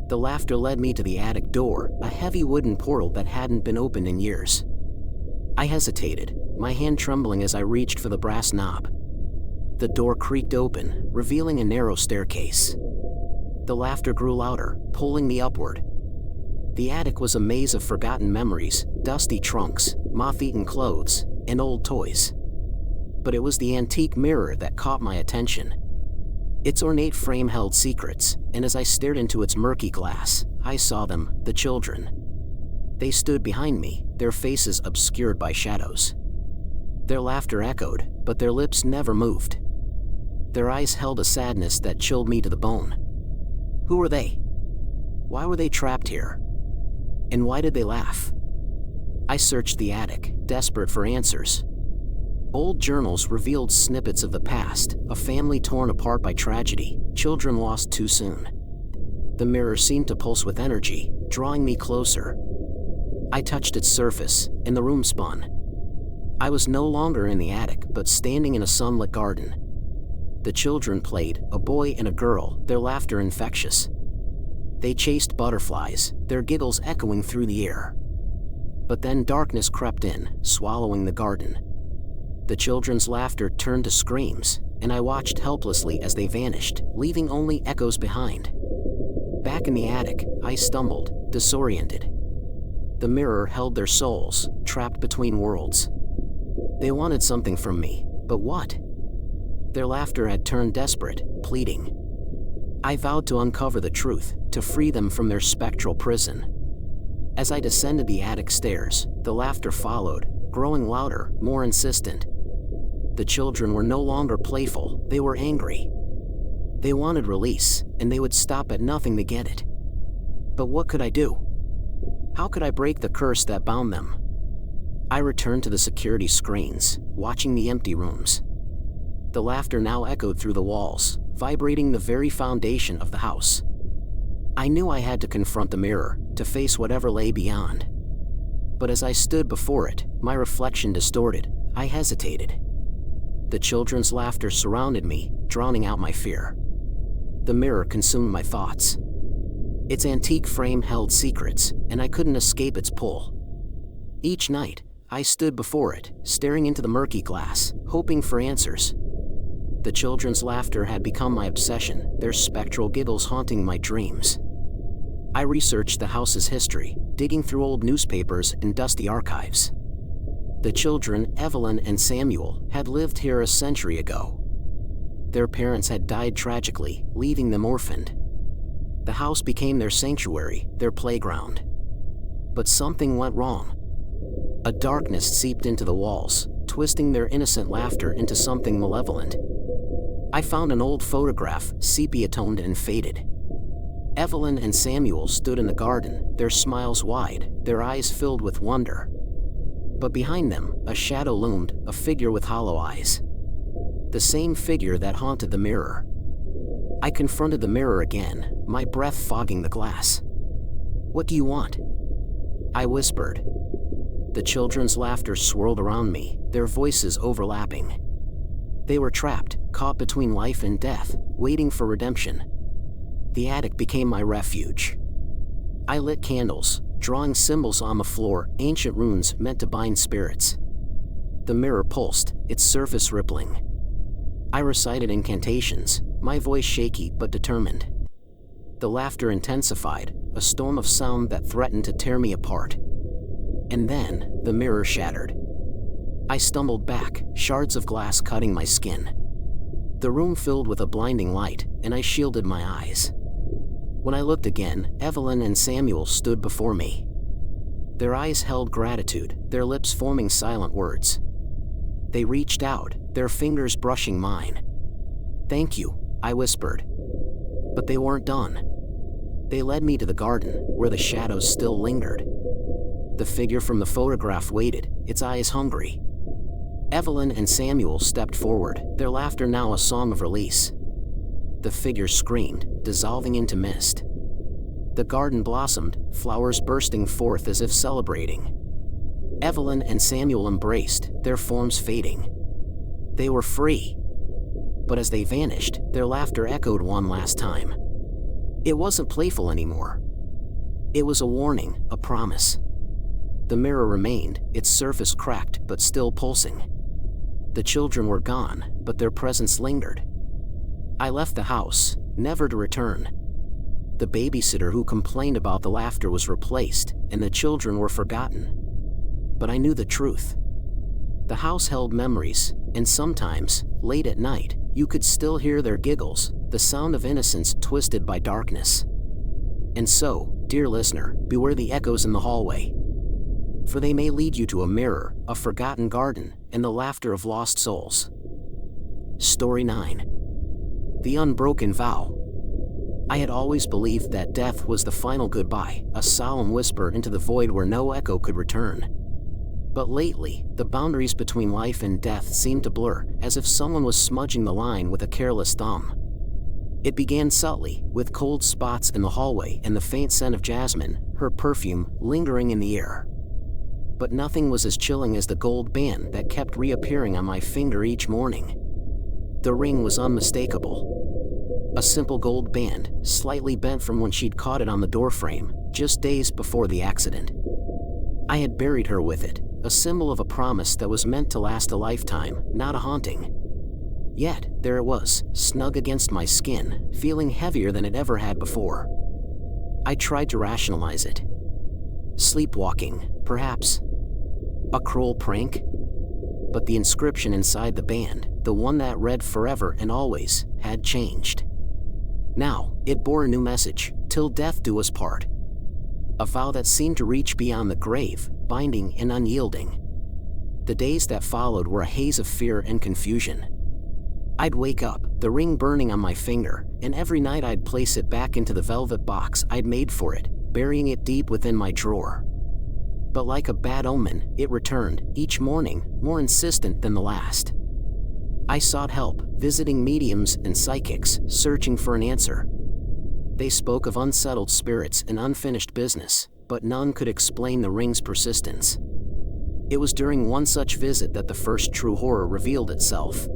The laughter led me to the attic door, a heavy wooden portal that hadn't been opened in years. I hesitated, my hand trembling as I reached for the brass knob. The door creaked open, revealing a narrow staircase. The laughter grew louder, pulling me upward. The attic was a maze of forgotten memories, dusty trunks, moth-eaten clothes, and old toys. But it was the antique mirror that caught my attention. Its ornate frame held secrets, and as I stared into its murky glass, I saw them, the children. They stood behind me, their faces obscured by shadows. Their laughter echoed, but their lips never moved. Their eyes held a sadness that chilled me to the bone. Who were they? Why were they trapped here? And why did they laugh? I searched the attic, desperate for answers. Old journals revealed snippets of the past, a family torn apart by tragedy, children lost too soon. The mirror seemed to pulse with energy, drawing me closer. I touched its surface, and the room spun. I was no longer in the attic, but standing in a sunlit garden. The children played, a boy and a girl, their laughter infectious. They chased butterflies, their giggles echoing through the air. But then darkness crept in, swallowing the garden. The children's laughter turned to screams, and I watched helplessly as they vanished, leaving only echoes behind. Back in the attic, I stumbled, disoriented. The mirror held their souls, trapped between worlds. They wanted something from me, but what? Their laughter had turned desperate, pleading. I vowed to uncover the truth, to free them from their spectral prison. As I descended the attic stairs, the laughter followed, growing louder, more insistent. The children were no longer playful, they were angry. They wanted release, and they would stop at nothing to get it. But what could I do? How could I break the curse that bound them? I returned to the security screens, watching the empty rooms. The laughter now echoed through the walls, vibrating the very foundation of the house. I knew I had to confront the mirror, to face whatever lay beyond. But as I stood before it, my reflection distorted, I hesitated. The children's laughter surrounded me, drowning out my fear. The mirror consumed my thoughts. Its antique frame held secrets, and I couldn't escape its pull. Each night, I stood before it, staring into the murky glass, hoping for answers. The children's laughter had become my obsession, their spectral giggles haunting my dreams. I researched the house's history, digging through old newspapers and dusty archives. The children, Evelyn and Samuel, had lived here a century ago. Their parents had died tragically, leaving them orphaned. The house became their sanctuary, their playground. But something went wrong. A darkness seeped into the walls, twisting their innocent laughter into something malevolent. I found an old photograph, sepia-toned and faded. Evelyn and Samuel stood in the garden, their smiles wide, their eyes filled with wonder. But behind them, a shadow loomed, a figure with hollow eyes. The same figure that haunted the mirror. I confronted the mirror again, my breath fogging the glass. "What do you want?" I whispered. The children's laughter swirled around me, their voices overlapping. They were trapped, caught between life and death, waiting for redemption. The attic became my refuge. I lit candles, drawing symbols on the floor, ancient runes meant to bind spirits. The mirror pulsed, its surface rippling. I recited incantations, my voice shaky but determined. The laughter intensified, a storm of sound that threatened to tear me apart. And then, the mirror shattered. I stumbled back, shards of glass cutting my skin. The room filled with a blinding light, and I shielded my eyes. When I looked again, Evelyn and Samuel stood before me. Their eyes held gratitude, their lips forming silent words. They reached out, their fingers brushing mine. "Thank you," I whispered. But they weren't done. They led me to the garden, where the shadows still lingered. The figure from the photograph waited, its eyes hungry. Evelyn and Samuel stepped forward, their laughter now a song of release. The figure screamed, dissolving into mist. The garden blossomed, flowers bursting forth as if celebrating. Evelyn and Samuel embraced, their forms fading. They were free. But as they vanished, their laughter echoed one last time. It wasn't playful anymore. It was a warning, a promise. The mirror remained, its surface cracked but still pulsing. The children were gone, but their presence lingered. I left the house, never to return. The babysitter who complained about the laughter was replaced, and the children were forgotten. But I knew the truth. The house held memories, and sometimes, late at night, you could still hear their giggles, the sound of innocence twisted by darkness. And so, dear listener, beware the echoes in the hallway. For they may lead you to a mirror, a forgotten garden, and the laughter of lost souls. Story 9. The Unbroken Vow. I had always believed that death was the final goodbye, a solemn whisper into the void where no echo could return. But lately, the boundaries between life and death seemed to blur, as if someone was smudging the line with a careless thumb. It began subtly, with cold spots in the hallway and the faint scent of jasmine, her perfume, lingering in the air. But nothing was as chilling as the gold band that kept reappearing on my finger each morning. The ring was unmistakable. A simple gold band, slightly bent from when she'd caught it on the doorframe, just days before the accident. I had buried her with it, a symbol of a promise that was meant to last a lifetime, not a haunting. Yet, there it was, snug against my skin, feeling heavier than it ever had before. I tried to rationalize it. Sleepwalking, perhaps. A cruel prank? But the inscription inside the band, the one that read forever and always, had changed. Now, it bore a new message, till death do us part. A vow that seemed to reach beyond the grave, binding and unyielding. The days that followed were a haze of fear and confusion. I'd wake up, the ring burning on my finger, and every night I'd place it back into the velvet box I'd made for it, burying it deep within my drawer. But like a bad omen, it returned, each morning, more insistent than the last. I sought help, visiting mediums and psychics, searching for an answer. They spoke of unsettled spirits and unfinished business, but none could explain the ring's persistence. It was during one such visit that the first true horror revealed itself.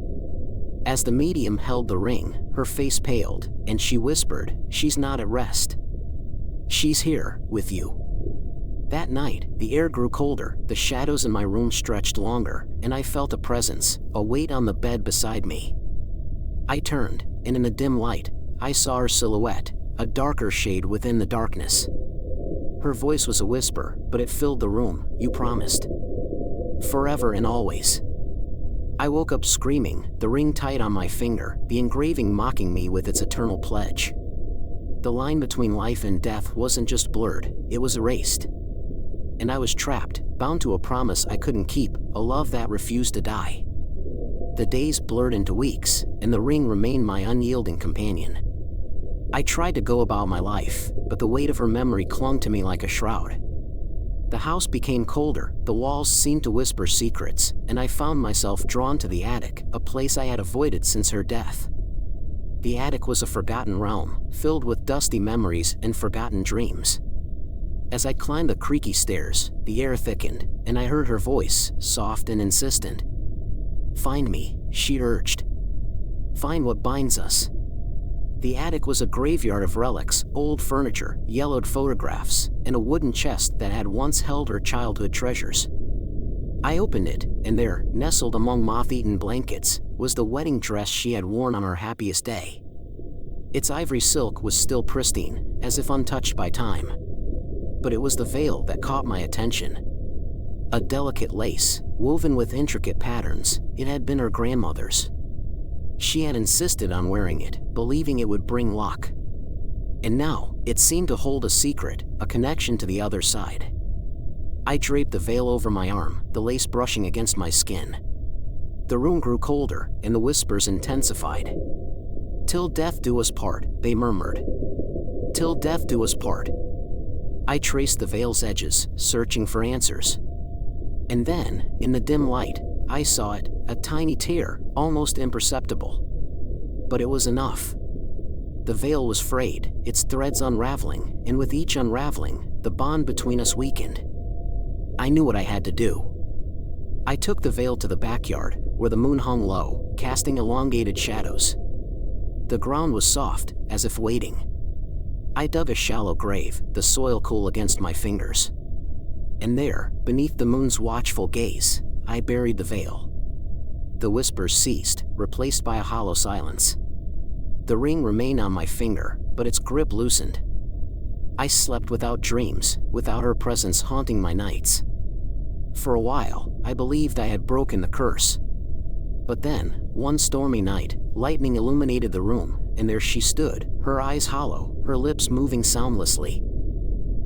As the medium held the ring, her face paled, and she whispered, "She's not at rest. She's here, with you." That night, the air grew colder, the shadows in my room stretched longer, and I felt a presence, a weight on the bed beside me. I turned, and in the dim light, I saw her silhouette, a darker shade within the darkness. Her voice was a whisper, but it filled the room, "You promised." Forever and always. I woke up screaming, the ring tight on my finger, the engraving mocking me with its eternal pledge. The line between life and death wasn't just blurred, it was erased. And I was trapped, bound to a promise I couldn't keep, a love that refused to die. The days blurred into weeks, and the ring remained my unyielding companion. I tried to go about my life, but the weight of her memory clung to me like a shroud. The house became colder, the walls seemed to whisper secrets, and I found myself drawn to the attic, a place I had avoided since her death. The attic was a forgotten realm, filled with dusty memories and forgotten dreams. As I climbed the creaky stairs, the air thickened, and I heard her voice, soft and insistent. "Find me," she urged. "Find what binds us." The attic was a graveyard of relics, old furniture, yellowed photographs, and a wooden chest that had once held her childhood treasures. I opened it, and there, nestled among moth-eaten blankets, was the wedding dress she had worn on her happiest day. Its ivory silk was still pristine, as if untouched by time. But it was the veil that caught my attention. A delicate lace, woven with intricate patterns, it had been her grandmother's. She had insisted on wearing it, believing it would bring luck. And now, it seemed to hold a secret, a connection to the other side. I draped the veil over my arm, the lace brushing against my skin. The room grew colder, and the whispers intensified. "Till death do us part," they murmured. "Till death do us part." I traced the veil's edges, searching for answers. And then, in the dim light, I saw it, a tiny tear, almost imperceptible. But it was enough. The veil was frayed, its threads unraveling, and with each unraveling, the bond between us weakened. I knew what I had to do. I took the veil to the backyard, where the moon hung low, casting elongated shadows. The ground was soft, as if waiting. I dug a shallow grave, the soil cool against my fingers. And there, beneath the moon's watchful gaze, I buried the veil. The whispers ceased, replaced by a hollow silence. The ring remained on my finger, but its grip loosened. I slept without dreams, without her presence haunting my nights. For a while, I believed I had broken the curse. But then, one stormy night, lightning illuminated the room, and there she stood, her eyes hollow, her lips moving soundlessly.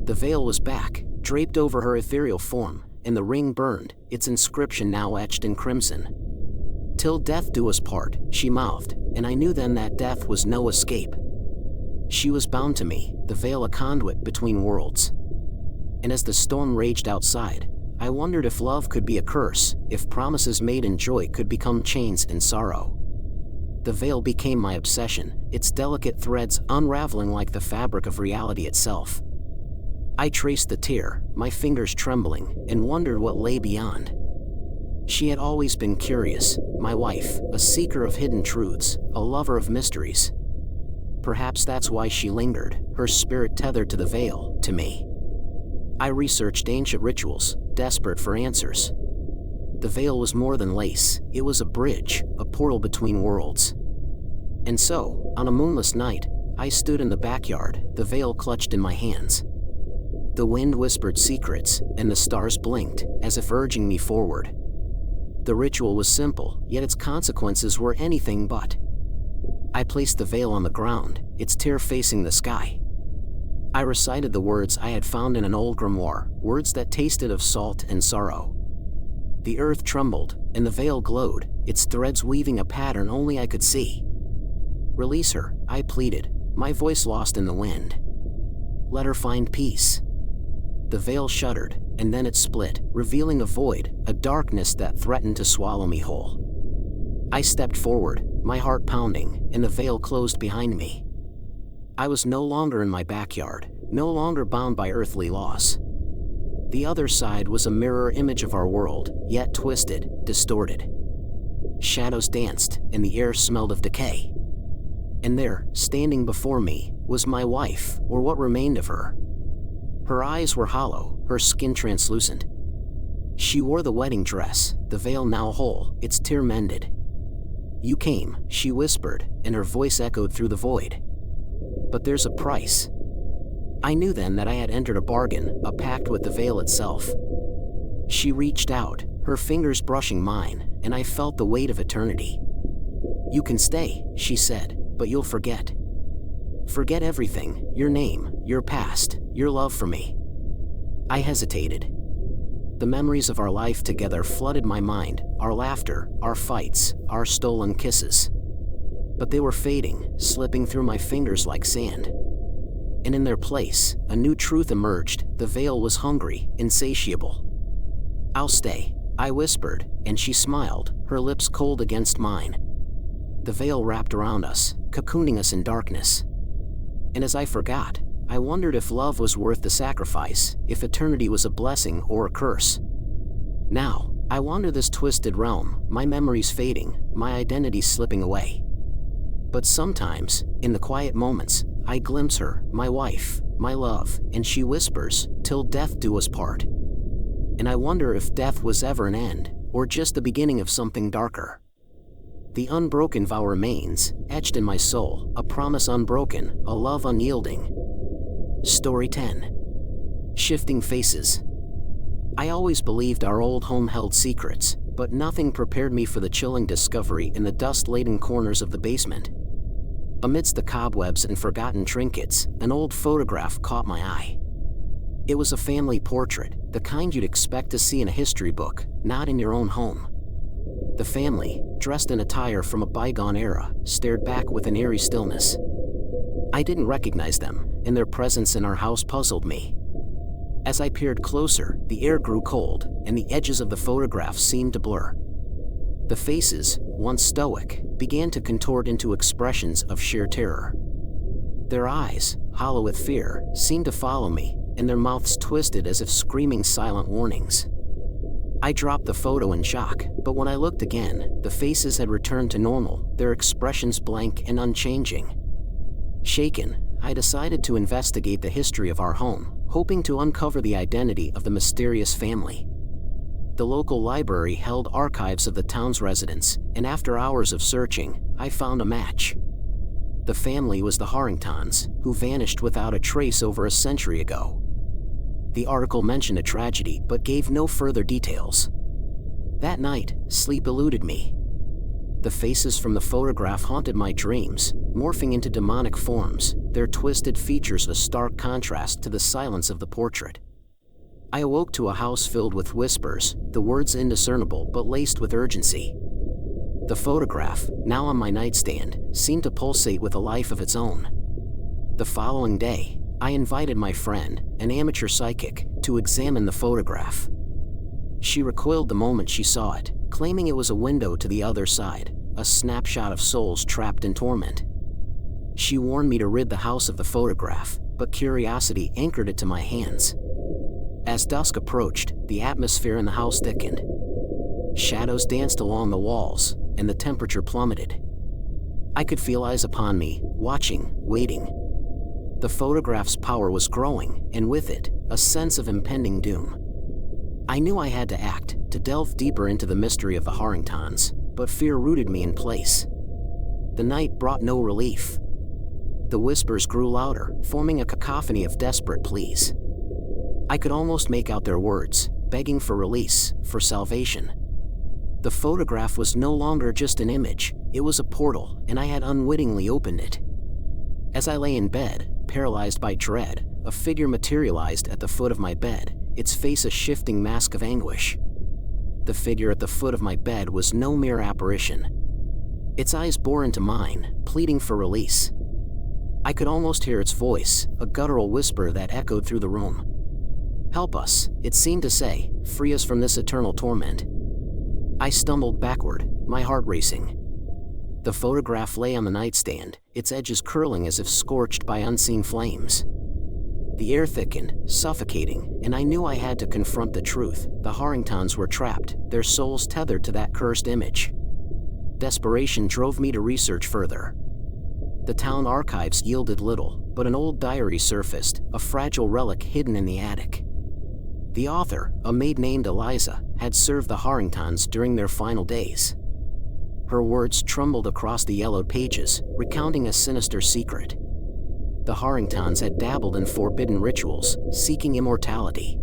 The veil was back, draped over her ethereal form, and the ring burned, its inscription now etched in crimson. "Till death do us part," she mouthed, and I knew then that death was no escape. She was bound to me, the veil a conduit between worlds. And as the storm raged outside, I wondered if love could be a curse, if promises made in joy could become chains in sorrow. The veil became my obsession, its delicate threads unraveling like the fabric of reality itself. I traced the tear, my fingers trembling, and wondered what lay beyond. She had always been curious, my wife, a seeker of hidden truths, a lover of mysteries. Perhaps that's why she lingered, her spirit tethered to the veil, to me. I researched ancient rituals, desperate for answers. The veil was more than lace, it was a bridge, a portal between worlds. And so, on a moonless night, I stood in the backyard, the veil clutched in my hands. The wind whispered secrets, and the stars blinked, as if urging me forward. The ritual was simple, yet its consequences were anything but. I placed the veil on the ground, its tear facing the sky. I recited the words I had found in an old grimoire, words that tasted of salt and sorrow. The earth trembled, and the veil glowed, its threads weaving a pattern only I could see. "Release her," I pleaded, my voice lost in the wind. "Let her find peace." The veil shuddered, and then it split, revealing a void, a darkness that threatened to swallow me whole. I stepped forward, my heart pounding, and the veil closed behind me. I was no longer in my backyard, no longer bound by earthly laws. The other side was a mirror image of our world, yet twisted, distorted. Shadows danced, and the air smelled of decay. And there, standing before me, was my wife, or what remained of her. Her eyes were hollow, her skin translucent. She wore the wedding dress, the veil now whole, its tear mended. "You came," she whispered, and her voice echoed through the void. "But there's a price." I knew then that I had entered a bargain, a pact with the veil itself. She reached out, her fingers brushing mine, and I felt the weight of eternity. "You can stay," she said, "but you'll forget. Forget everything, your name, your past, your love for me." I hesitated. The memories of our life together flooded my mind, our laughter, our fights, our stolen kisses. But they were fading, slipping through my fingers like sand. And in their place, a new truth emerged. The veil was hungry, insatiable. "I'll stay," I whispered, and she smiled, her lips cold against mine. The veil wrapped around us, cocooning us in darkness. And as I forgot, I wondered if love was worth the sacrifice, if eternity was a blessing or a curse. Now, I wander this twisted realm, my memories fading, my identity slipping away. But sometimes, in the quiet moments, I glimpse her, my wife, my love, and she whispers, "Till death do us part." And I wonder if death was ever an end, or just the beginning of something darker. The unbroken vow remains, etched in my soul, a promise unbroken, a love unyielding. Story 10. Shifting Faces. I always believed our old home held secrets, but nothing prepared me for the chilling discovery in the dust-laden corners of the basement. Amidst the cobwebs and forgotten trinkets, an old photograph caught my eye. It was a family portrait, the kind you'd expect to see in a history book, not in your own home. The family, dressed in attire from a bygone era, stared back with an eerie stillness. I didn't recognize them, and their presence in our house puzzled me. As I peered closer, the air grew cold, and the edges of the photograph seemed to blur. The faces, once stoic, began to contort into expressions of sheer terror. Their eyes, hollow with fear, seemed to follow me, and their mouths twisted as if screaming silent warnings. I dropped the photo in shock, but when I looked again, the faces had returned to normal, their expressions blank and unchanging. Shaken, I decided to investigate the history of our home, hoping to uncover the identity of the mysterious family. The local library held archives of the town's residents, and after hours of searching, I found a match. The family was the Harringtons, who vanished without a trace over a century ago. The article mentioned a tragedy but gave no further details. That night, sleep eluded me. The faces from the photograph haunted my dreams, morphing into demonic forms, their twisted features a stark contrast to the silence of the portrait. I awoke to a house filled with whispers, the words indiscernible but laced with urgency. The photograph, now on my nightstand, seemed to pulsate with a life of its own. The following day, I invited my friend, an amateur psychic, to examine the photograph. She recoiled the moment she saw it, claiming it was a window to the other side, a snapshot of souls trapped in torment. She warned me to rid the house of the photograph, but curiosity anchored it to my hands. As dusk approached, the atmosphere in the house thickened. Shadows danced along the walls, and the temperature plummeted. I could feel eyes upon me, watching, waiting. The photograph's power was growing, and with it, a sense of impending doom. I knew I had to act, to delve deeper into the mystery of the Harringtons, but fear rooted me in place. The night brought no relief. The whispers grew louder, forming a cacophony of desperate pleas. I could almost make out their words, begging for release, for salvation. The photograph was no longer just an image, it was a portal, and I had unwittingly opened it. As I lay in bed, paralyzed by dread, a figure materialized at the foot of my bed, its face a shifting mask of anguish. The figure at the foot of my bed was no mere apparition. Its eyes bore into mine, pleading for release. I could almost hear its voice, a guttural whisper that echoed through the room. "Help us," it seemed to say, "free us from this eternal torment." I stumbled backward, my heart racing. The photograph lay on the nightstand, its edges curling as if scorched by unseen flames. The air thickened, suffocating, and I knew I had to confront the truth. The Harringtons were trapped, their souls tethered to that cursed image. Desperation drove me to research further. The town archives yielded little, but an old diary surfaced, a fragile relic hidden in the attic. The author, a maid named Eliza, had served the Harringtons during their final days. Her words trembled across the yellowed pages, recounting a sinister secret. The Harringtons had dabbled in forbidden rituals, seeking immortality.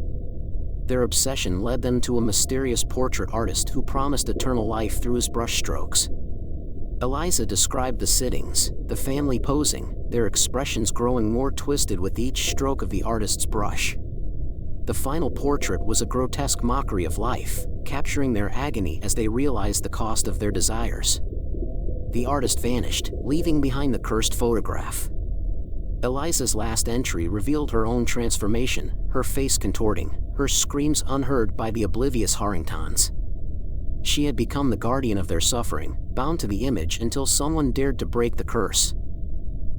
Their obsession led them to a mysterious portrait artist who promised eternal life through his brushstrokes. Eliza described the sittings, the family posing, their expressions growing more twisted with each stroke of the artist's brush. The final portrait was a grotesque mockery of life, capturing their agony as they realized the cost of their desires. The artist vanished, leaving behind the cursed photograph. Eliza's last entry revealed her own transformation, her face contorting, her screams unheard by the oblivious Harringtons. She had become the guardian of their suffering, bound to the image until someone dared to break the curse.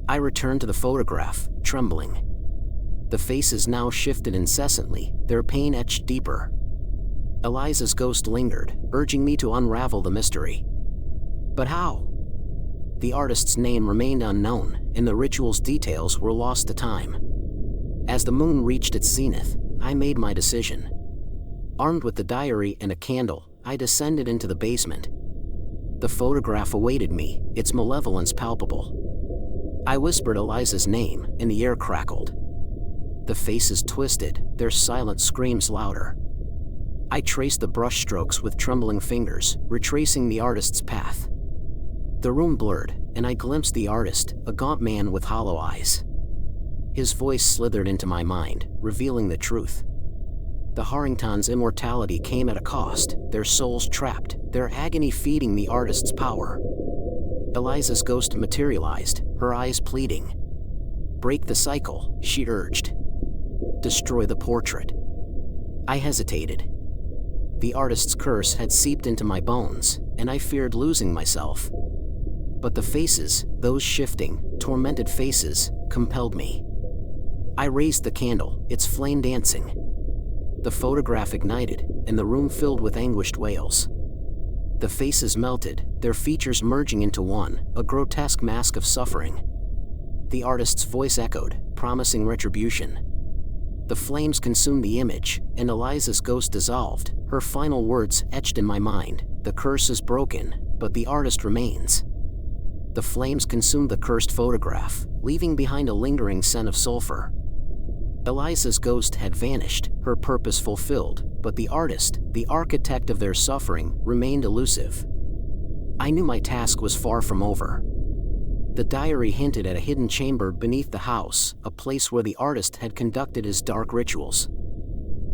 I returned to the photograph, trembling. The faces now shifted incessantly, their pain etched deeper. Eliza's ghost lingered, urging me to unravel the mystery. But how? The artist's name remained unknown, and the ritual's details were lost to time. As the moon reached its zenith, I made my decision. Armed with the diary and a candle, I descended into the basement. The photograph awaited me, its malevolence palpable. I whispered Eliza's name, and the air crackled. The faces twisted, their silent screams louder. I traced the brushstrokes with trembling fingers, retracing the artist's path. The room blurred, and I glimpsed the artist, a gaunt man with hollow eyes. His voice slithered into my mind, revealing the truth. The Harringtons' immortality came at a cost, their souls trapped, their agony feeding the artist's power. Eliza's ghost materialized, her eyes pleading. "Break the cycle," she urged. "Destroy the portrait." I hesitated. The artist's curse had seeped into my bones, and I feared losing myself. But the faces, those shifting, tormented faces, compelled me. I raised the candle, its flame dancing. The photograph ignited, and the room filled with anguished wails. The faces melted, their features merging into one, a grotesque mask of suffering. The artist's voice echoed, promising retribution. The flames consumed the image, and Eliza's ghost dissolved, her final words etched in my mind: "The curse is broken, but the artist remains." The flames consumed the cursed photograph, leaving behind a lingering scent of sulfur. Eliza's ghost had vanished, her purpose fulfilled, but the artist, the architect of their suffering, remained elusive. I knew my task was far from over. The diary hinted at a hidden chamber beneath the house, a place where the artist had conducted his dark rituals.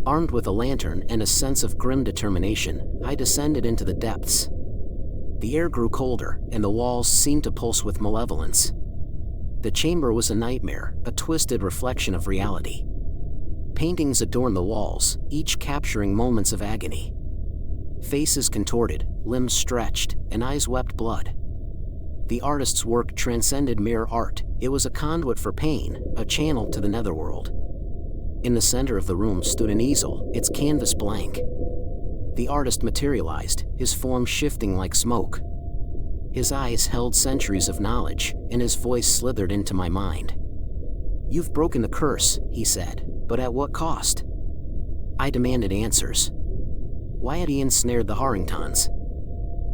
Armed with a lantern and a sense of grim determination, I descended into the depths. The air grew colder, and the walls seemed to pulse with malevolence. The chamber was a nightmare, a twisted reflection of reality. Paintings adorned the walls, each capturing moments of agony. Faces contorted, limbs stretched, and eyes wept blood. The artist's work transcended mere art. It was a conduit for pain, a channel to the netherworld. In the center of the room stood an easel, its canvas blank. The artist materialized, his form shifting like smoke. His eyes held centuries of knowledge, and his voice slithered into my mind. "You've broken the curse," he said, "but at what cost?" I demanded answers. Why had he ensnared the Harringtons?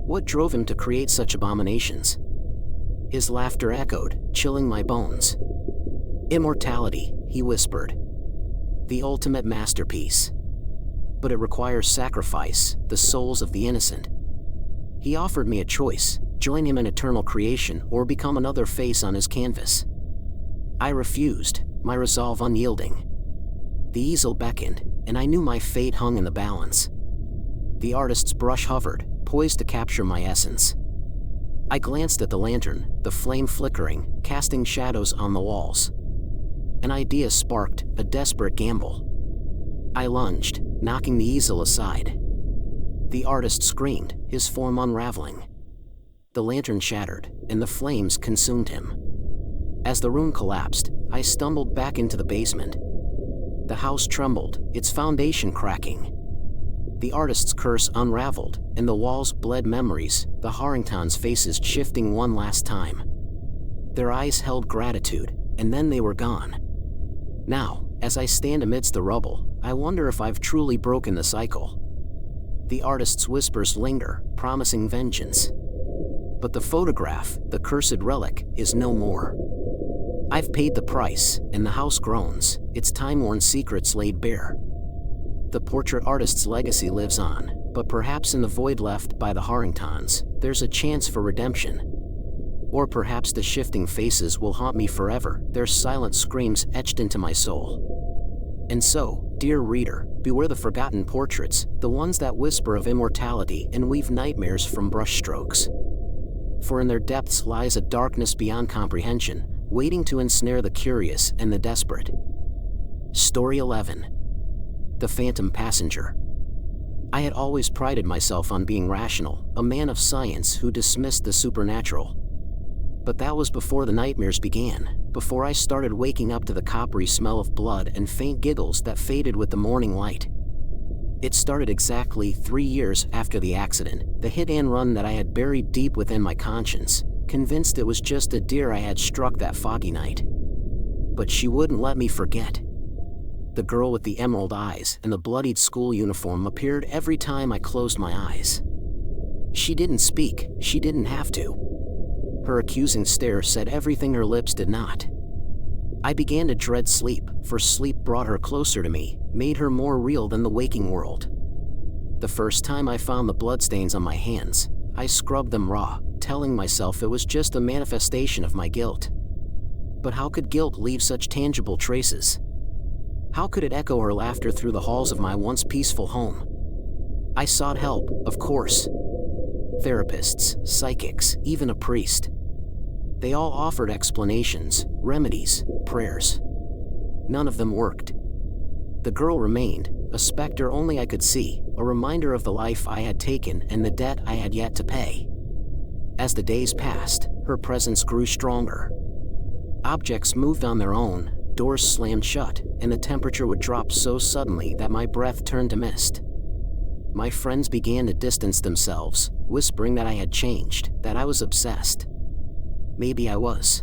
What drove him to create such abominations? His laughter echoed, chilling my bones. "Immortality," he whispered. "The ultimate masterpiece. But it requires sacrifice, the souls of the innocent." He offered me a choice: join him in eternal creation or become another face on his canvas. I refused, my resolve unyielding. The easel beckoned, and I knew my fate hung in the balance. The artist's brush hovered, poised to capture my essence. I glanced at the lantern, the flame flickering, casting shadows on the walls. An idea sparked, a desperate gamble. I lunged, knocking the easel aside. The artist screamed, his form unraveling. The lantern shattered, and the flames consumed him. As the room collapsed, I stumbled back into the basement. The house trembled, its foundation cracking. The artist's curse unraveled, and the walls bled memories, the Harringtons' faces shifting one last time. Their eyes held gratitude, and then they were gone. Now, as I stand amidst the rubble, I wonder if I've truly broken the cycle. The artist's whispers linger, promising vengeance. But the photograph, the cursed relic, is no more. I've paid the price, and the house groans, its time-worn secrets laid bare. The portrait artist's legacy lives on, but perhaps in the void left by the Harringtons, there's a chance for redemption. Or perhaps the shifting faces will haunt me forever, their silent screams etched into my soul. And so, dear reader, beware the forgotten portraits, the ones that whisper of immortality and weave nightmares from brushstrokes. For in their depths lies a darkness beyond comprehension, waiting to ensnare the curious and the desperate. Story 11. The Phantom Passenger. I had always prided myself on being rational, a man of science who dismissed the supernatural. But that was before the nightmares began, before I started waking up to the coppery smell of blood and faint giggles that faded with the morning light. It started exactly 3 years after the accident, the hit and run that I had buried deep within my conscience, convinced it was just a deer I had struck that foggy night. But she wouldn't let me forget. The girl with the emerald eyes and the bloodied school uniform appeared every time I closed my eyes. She didn't speak, she didn't have to. Her accusing stare said everything her lips did not. I began to dread sleep, for sleep brought her closer to me, made her more real than the waking world. The first time I found the bloodstains on my hands, I scrubbed them raw, telling myself it was just a manifestation of my guilt. But how could guilt leave such tangible traces? How could it echo her laughter through the halls of my once peaceful home? I sought help, of course. Therapists, psychics, even a priest. They all offered explanations, remedies, prayers. None of them worked. The girl remained, a specter only I could see, a reminder of the life I had taken and the debt I had yet to pay. As the days passed, her presence grew stronger. Objects moved on their own, doors slammed shut, and the temperature would drop so suddenly that my breath turned to mist. My friends began to distance themselves, whispering that I had changed, that I was obsessed. Maybe I was.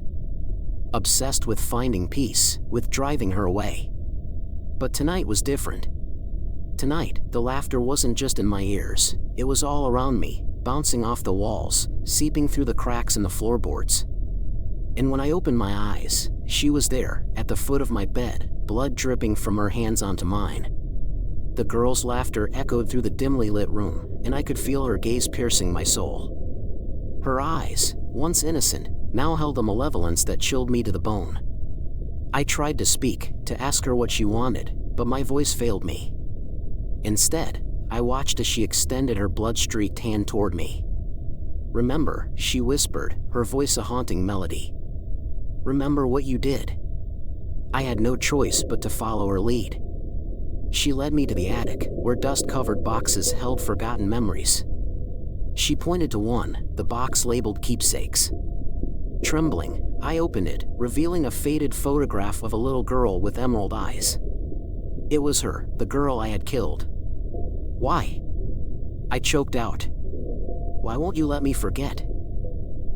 Obsessed with finding peace, with driving her away. But tonight was different. Tonight, the laughter wasn't just in my ears, it was all around me, bouncing off the walls, seeping through the cracks in the floorboards. And when I opened my eyes, she was there, at the foot of my bed, blood dripping from her hands onto mine. The girl's laughter echoed through the dimly lit room, and I could feel her gaze piercing my soul. Her eyes, once innocent, now held a malevolence that chilled me to the bone. I tried to speak, to ask her what she wanted, but my voice failed me. Instead, I watched as she extended her blood-streaked hand toward me. "Remember," she whispered, her voice a haunting melody. "Remember what you did." I had no choice but to follow her lead. She led me to the attic, where dust-covered boxes held forgotten memories. She pointed to one, the box labeled keepsakes. Trembling, I opened it, revealing a faded photograph of a little girl with emerald eyes. It was her, the girl I had killed. "Why?" I choked out. "Why won't you let me forget?"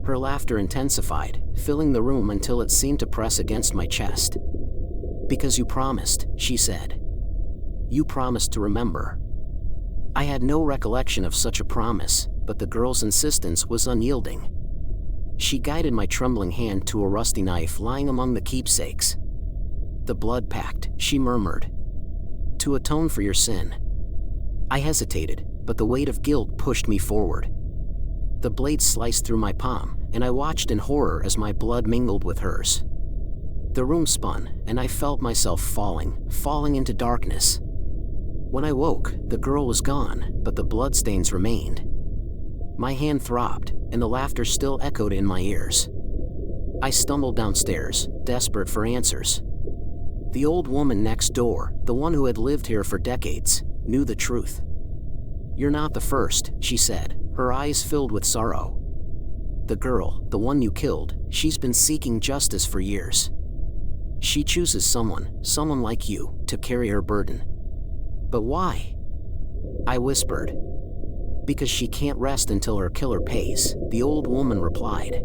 Her laughter intensified, filling the room until it seemed to press against my chest. "Because you promised," she said. "You promised to remember." I had no recollection of such a promise, but the girl's insistence was unyielding. She guided my trembling hand to a rusty knife lying among the keepsakes. "The blood pact," she murmured. "To atone for your sin." I hesitated, but the weight of guilt pushed me forward. The blade sliced through my palm, and I watched in horror as my blood mingled with hers. The room spun, and I felt myself falling into darkness. When I woke, the girl was gone, but the bloodstains remained. My hand throbbed, and the laughter still echoed in my ears. I stumbled downstairs, desperate for answers. The old woman next door, the one who had lived here for decades, knew the truth. "You're not the first," she said, her eyes filled with sorrow. "The girl, the one you killed, she's been seeking justice for years. She chooses someone like you, to carry her burden." "But why?" I whispered. "Because she can't rest until her killer pays," the old woman replied.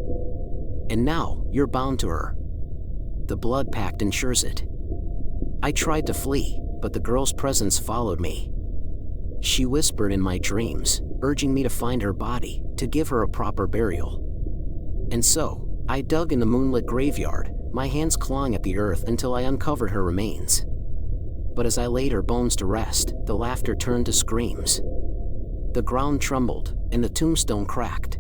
"And now, you're bound to her. The blood pact ensures it." I tried to flee, but the girl's presence followed me. She whispered in my dreams, urging me to find her body, to give her a proper burial. And so, I dug in the moonlit graveyard, my hands clawing at the earth until I uncovered her remains. But as I laid her bones to rest, the laughter turned to screams. The ground trembled, and the tombstone cracked.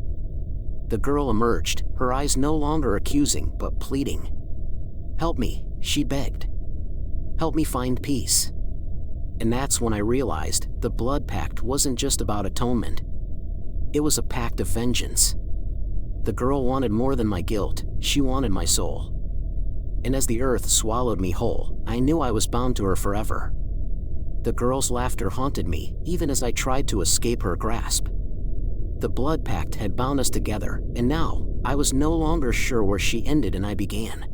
The girl emerged, her eyes no longer accusing but pleading. "Help me," she begged. "Help me find peace." And that's when I realized the blood pact wasn't just about atonement. It was a pact of vengeance. The girl wanted more than my guilt, she wanted my soul. And as the earth swallowed me whole, I knew I was bound to her forever. The girl's laughter haunted me, even as I tried to escape her grasp. The blood pact had bound us together, and now, I was no longer sure where she ended and I began.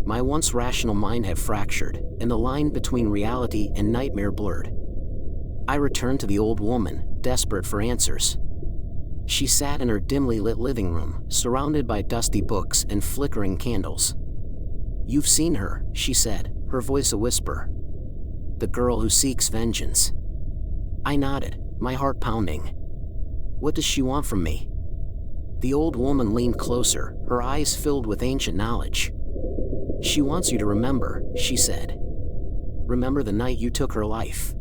My once rational mind had fractured, and the line between reality and nightmare blurred. I returned to the old woman, desperate for answers. She sat in her dimly lit living room, surrounded by dusty books and flickering candles. "You've seen her," she said, her voice a whisper. "The girl who seeks vengeance." I nodded, my heart pounding. "What does she want from me?" The old woman leaned closer, her eyes filled with ancient knowledge. "She wants you to remember," she said. "Remember the night you took her life.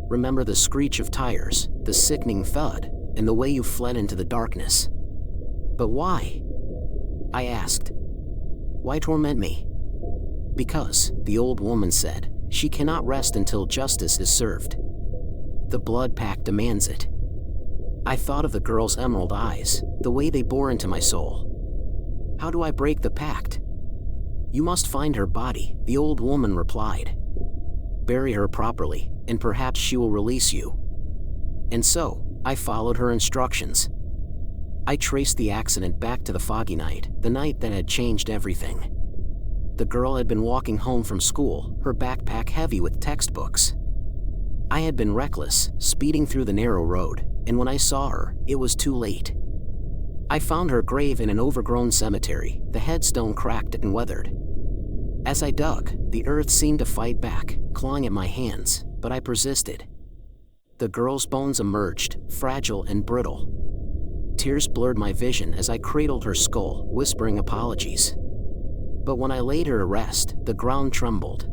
Remember the screech of tires, the sickening thud, and the way you fled into the darkness." "But why?" I asked. "Why torment me?" "Because," the old woman said, "she cannot rest until justice is served. The blood pact demands it." I thought of the girl's emerald eyes, the way they bore into my soul. "How do I break the pact?" "You must find her body," the old woman replied. "Bury her properly, and perhaps she will release you." And so, I followed her instructions. I traced the accident back to the foggy night, the night that had changed everything. The girl had been walking home from school, her backpack heavy with textbooks. I had been reckless, speeding through the narrow road, and when I saw her, it was too late. I found her grave in an overgrown cemetery, the headstone cracked and weathered. As I dug, the earth seemed to fight back, clawing at my hands, but I persisted. The girl's bones emerged, fragile and brittle. Tears blurred my vision as I cradled her skull, whispering apologies. But when I laid her to rest, the ground trembled.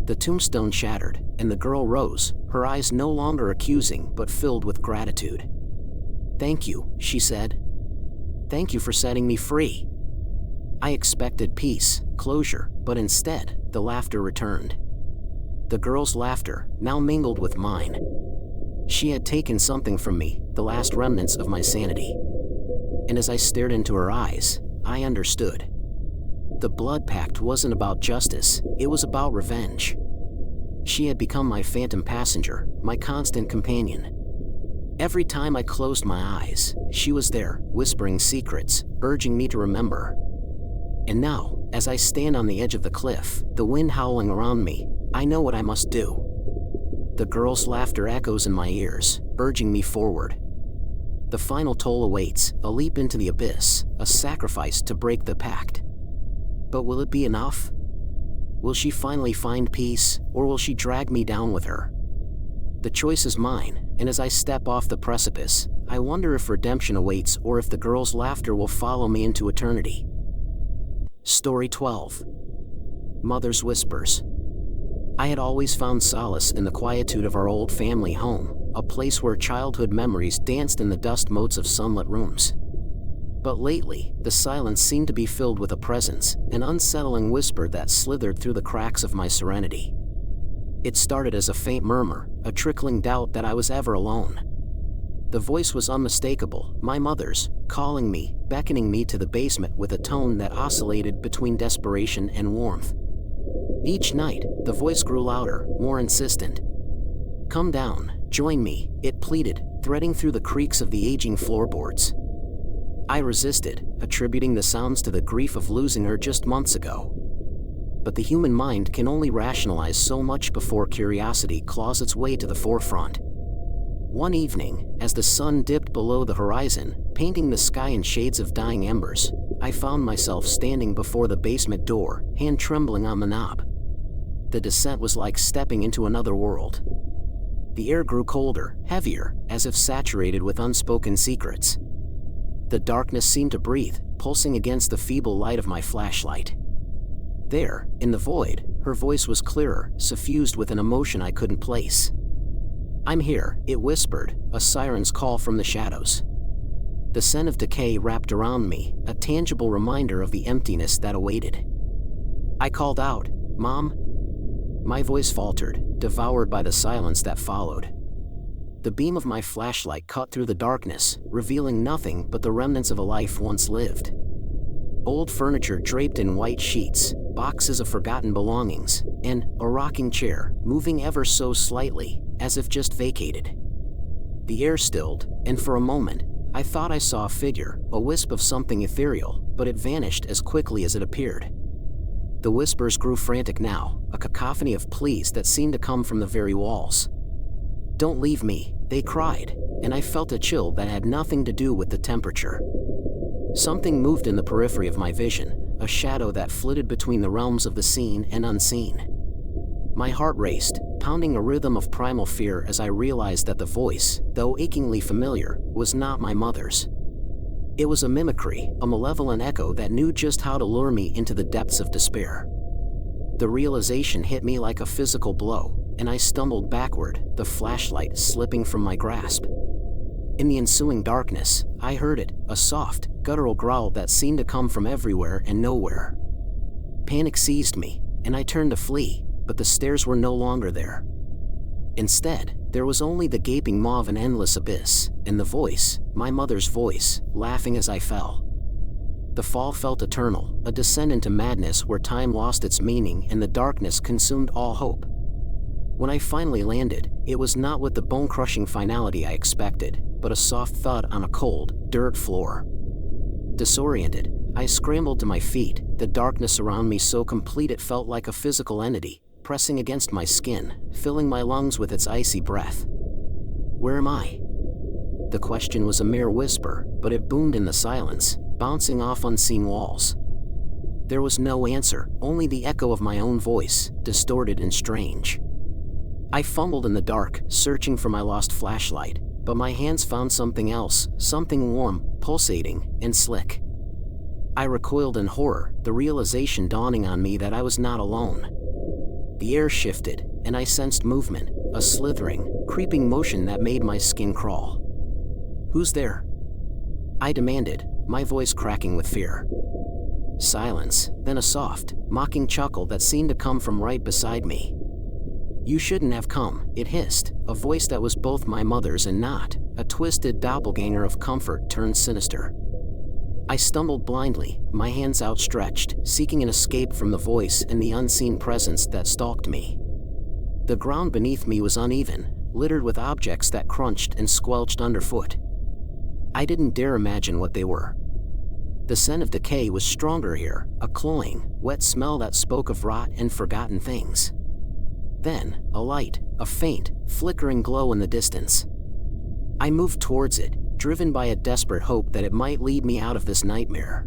The tombstone shattered, and the girl rose, her eyes no longer accusing but filled with gratitude. "Thank you," she said. "Thank you for setting me free." I expected peace, closure, but instead, the laughter returned. The girl's laughter, now mingled with mine. She had taken something from me, the last remnants of my sanity. And as I stared into her eyes, I understood. The blood pact wasn't about justice, it was about revenge. She had become my phantom passenger, my constant companion. Every time I closed my eyes, she was there, whispering secrets, urging me to remember. And now, as I stand on the edge of the cliff, the wind howling around me, I know what I must do. The girl's laughter echoes in my ears, urging me forward. The final toll awaits, a leap into the abyss, a sacrifice to break the pact. But will it be enough? Will she finally find peace, or will she drag me down with her? The choice is mine, and as I step off the precipice, I wonder if redemption awaits or if the girl's laughter will follow me into eternity. Story 12. Mother's Whispers. I had always found solace in the quietude of our old family home, a place where childhood memories danced in the dust motes of sunlit rooms. But lately, the silence seemed to be filled with a presence, an unsettling whisper that slithered through the cracks of my serenity. It started as a faint murmur, a trickling doubt that I was ever alone. The voice was unmistakable, my mother's, calling me, beckoning me to the basement with a tone that oscillated between desperation and warmth. Each night, the voice grew louder, more insistent. "Come down, join me," it pleaded, threading through the creaks of the aging floorboards. I resisted, attributing the sounds to the grief of losing her just months ago. But the human mind can only rationalize so much before curiosity claws its way to the forefront. One evening, as the sun dipped below the horizon, painting the sky in shades of dying embers, I found myself standing before the basement door, hand trembling on the knob. The descent was like stepping into another world. The air grew colder, heavier, as if saturated with unspoken secrets. The darkness seemed to breathe, pulsing against the feeble light of my flashlight. There, in the void, her voice was clearer, suffused with an emotion I couldn't place. "I'm here," it whispered, a siren's call from the shadows. The scent of decay wrapped around me, a tangible reminder of the emptiness that awaited. I called out, "Mom?" My voice faltered, devoured by the silence that followed. The beam of my flashlight cut through the darkness, revealing nothing but the remnants of a life once lived. Old furniture draped in white sheets, boxes of forgotten belongings, and a rocking chair, moving ever so slightly, as if just vacated. The air stilled, and for a moment, I thought I saw a figure, a wisp of something ethereal, but it vanished as quickly as it appeared. The whispers grew frantic now, a cacophony of pleas that seemed to come from the very walls. "Don't leave me," they cried, and I felt a chill that had nothing to do with the temperature. Something moved in the periphery of my vision, a shadow that flitted between the realms of the seen and unseen. My heart raced, pounding a rhythm of primal fear as I realized that the voice, though achingly familiar, was not my mother's. It was a mimicry, a malevolent echo that knew just how to lure me into the depths of despair. The realization hit me like a physical blow, and I stumbled backward, the flashlight slipping from my grasp. In the ensuing darkness, I heard it, a soft, guttural growl that seemed to come from everywhere and nowhere. Panic seized me, and I turned to flee, but the stairs were no longer there. Instead, there was only the gaping maw of an endless abyss, and the voice, my mother's voice, laughing as I fell. The fall felt eternal, a descent into madness where time lost its meaning and the darkness consumed all hope. When I finally landed, it was not with the bone-crushing finality I expected, but a soft thud on a cold, dirt floor. Disoriented, I scrambled to my feet, the darkness around me so complete it felt like a physical entity, pressing against my skin, filling my lungs with its icy breath. Where am I? The question was a mere whisper, but it boomed in the silence, bouncing off unseen walls. There was no answer, only the echo of my own voice, distorted and strange. I fumbled in the dark, searching for my lost flashlight, but my hands found something else, something warm, pulsating, and slick. I recoiled in horror, the realization dawning on me that I was not alone. The air shifted, and I sensed movement, a slithering, creeping motion that made my skin crawl. "Who's there?" I demanded, my voice cracking with fear. Silence, then a soft, mocking chuckle that seemed to come from right beside me. "You shouldn't have come," it hissed, a voice that was both my mother's and not, a twisted doppelganger of comfort turned sinister. I stumbled blindly, my hands outstretched, seeking an escape from the voice and the unseen presence that stalked me. The ground beneath me was uneven, littered with objects that crunched and squelched underfoot. I didn't dare imagine what they were. The scent of decay was stronger here, a cloying, wet smell that spoke of rot and forgotten things. Then, a light, a faint, flickering glow in the distance. I moved towards it, driven by a desperate hope that it might lead me out of this nightmare.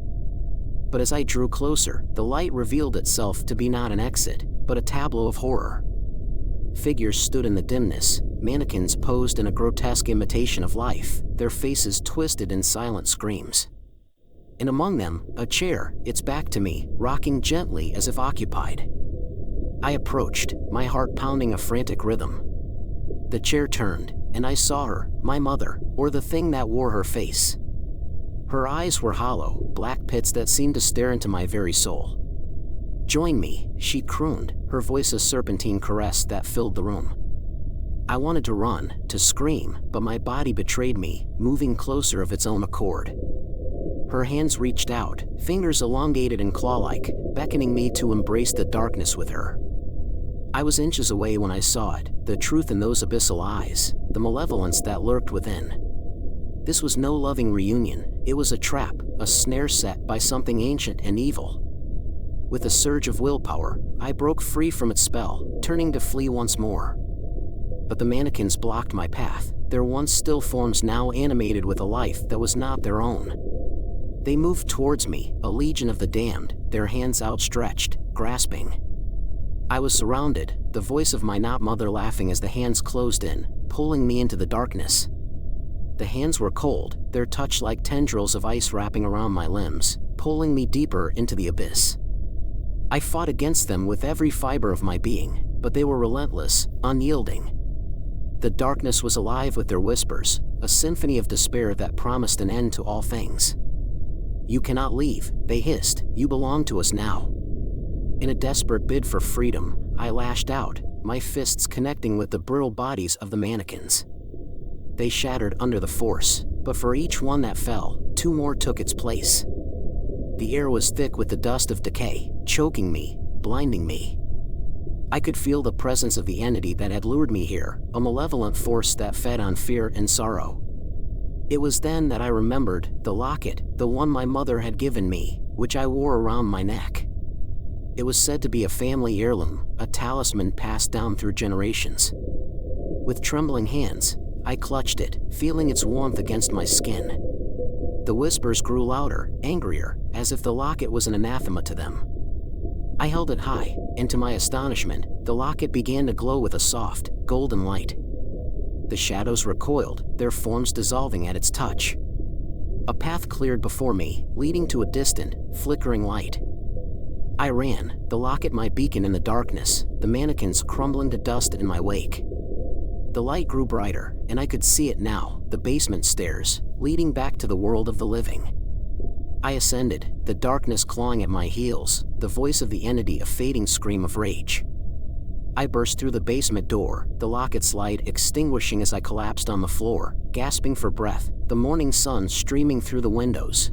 But as I drew closer, the light revealed itself to be not an exit, but a tableau of horror. Figures stood in the dimness, mannequins posed in a grotesque imitation of life, their faces twisted in silent screams. And among them, a chair, its back to me, rocking gently as if occupied. I approached, my heart pounding a frantic rhythm. The chair turned, and I saw her, my mother, or the thing that wore her face. Her eyes were hollow, black pits that seemed to stare into my very soul. "Join me," she crooned, her voice a serpentine caress that filled the room. I wanted to run, to scream, but my body betrayed me, moving closer of its own accord. Her hands reached out, fingers elongated and claw-like, beckoning me to embrace the darkness with her. I was inches away when I saw it, the truth in those abyssal eyes, the malevolence that lurked within. This was no loving reunion, it was a trap, a snare set by something ancient and evil. With a surge of willpower, I broke free from its spell, turning to flee once more. But the mannequins blocked my path, their once still forms now animated with a life that was not their own. They moved towards me, a legion of the damned, their hands outstretched, grasping. I was surrounded, the voice of my not mother laughing as the hands closed in, pulling me into the darkness. The hands were cold, their touch like tendrils of ice wrapping around my limbs, pulling me deeper into the abyss. I fought against them with every fiber of my being, but they were relentless, unyielding. The darkness was alive with their whispers, a symphony of despair that promised an end to all things. "You cannot leave," they hissed. "You belong to us now." In a desperate bid for freedom, I lashed out, my fists connecting with the brittle bodies of the mannequins. They shattered under the force, but for each one that fell, 2 more took its place. The air was thick with the dust of decay, choking me, blinding me. I could feel the presence of the entity that had lured me here, a malevolent force that fed on fear and sorrow. It was then that I remembered the locket, the one my mother had given me, which I wore around my neck. It was said to be a family heirloom, a talisman passed down through generations. With trembling hands, I clutched it, feeling its warmth against my skin. The whispers grew louder, angrier, as if the locket was an anathema to them. I held it high, and to my astonishment, the locket began to glow with a soft, golden light. The shadows recoiled, their forms dissolving at its touch. A path cleared before me, leading to a distant, flickering light. I ran, the locket my beacon in the darkness, the mannequins crumbling to dust in my wake. The light grew brighter, and I could see it now, the basement stairs, leading back to the world of the living. I ascended, the darkness clawing at my heels, the voice of the entity a fading scream of rage. I burst through the basement door, the locket's light extinguishing as I collapsed on the floor, gasping for breath, the morning sun streaming through the windows.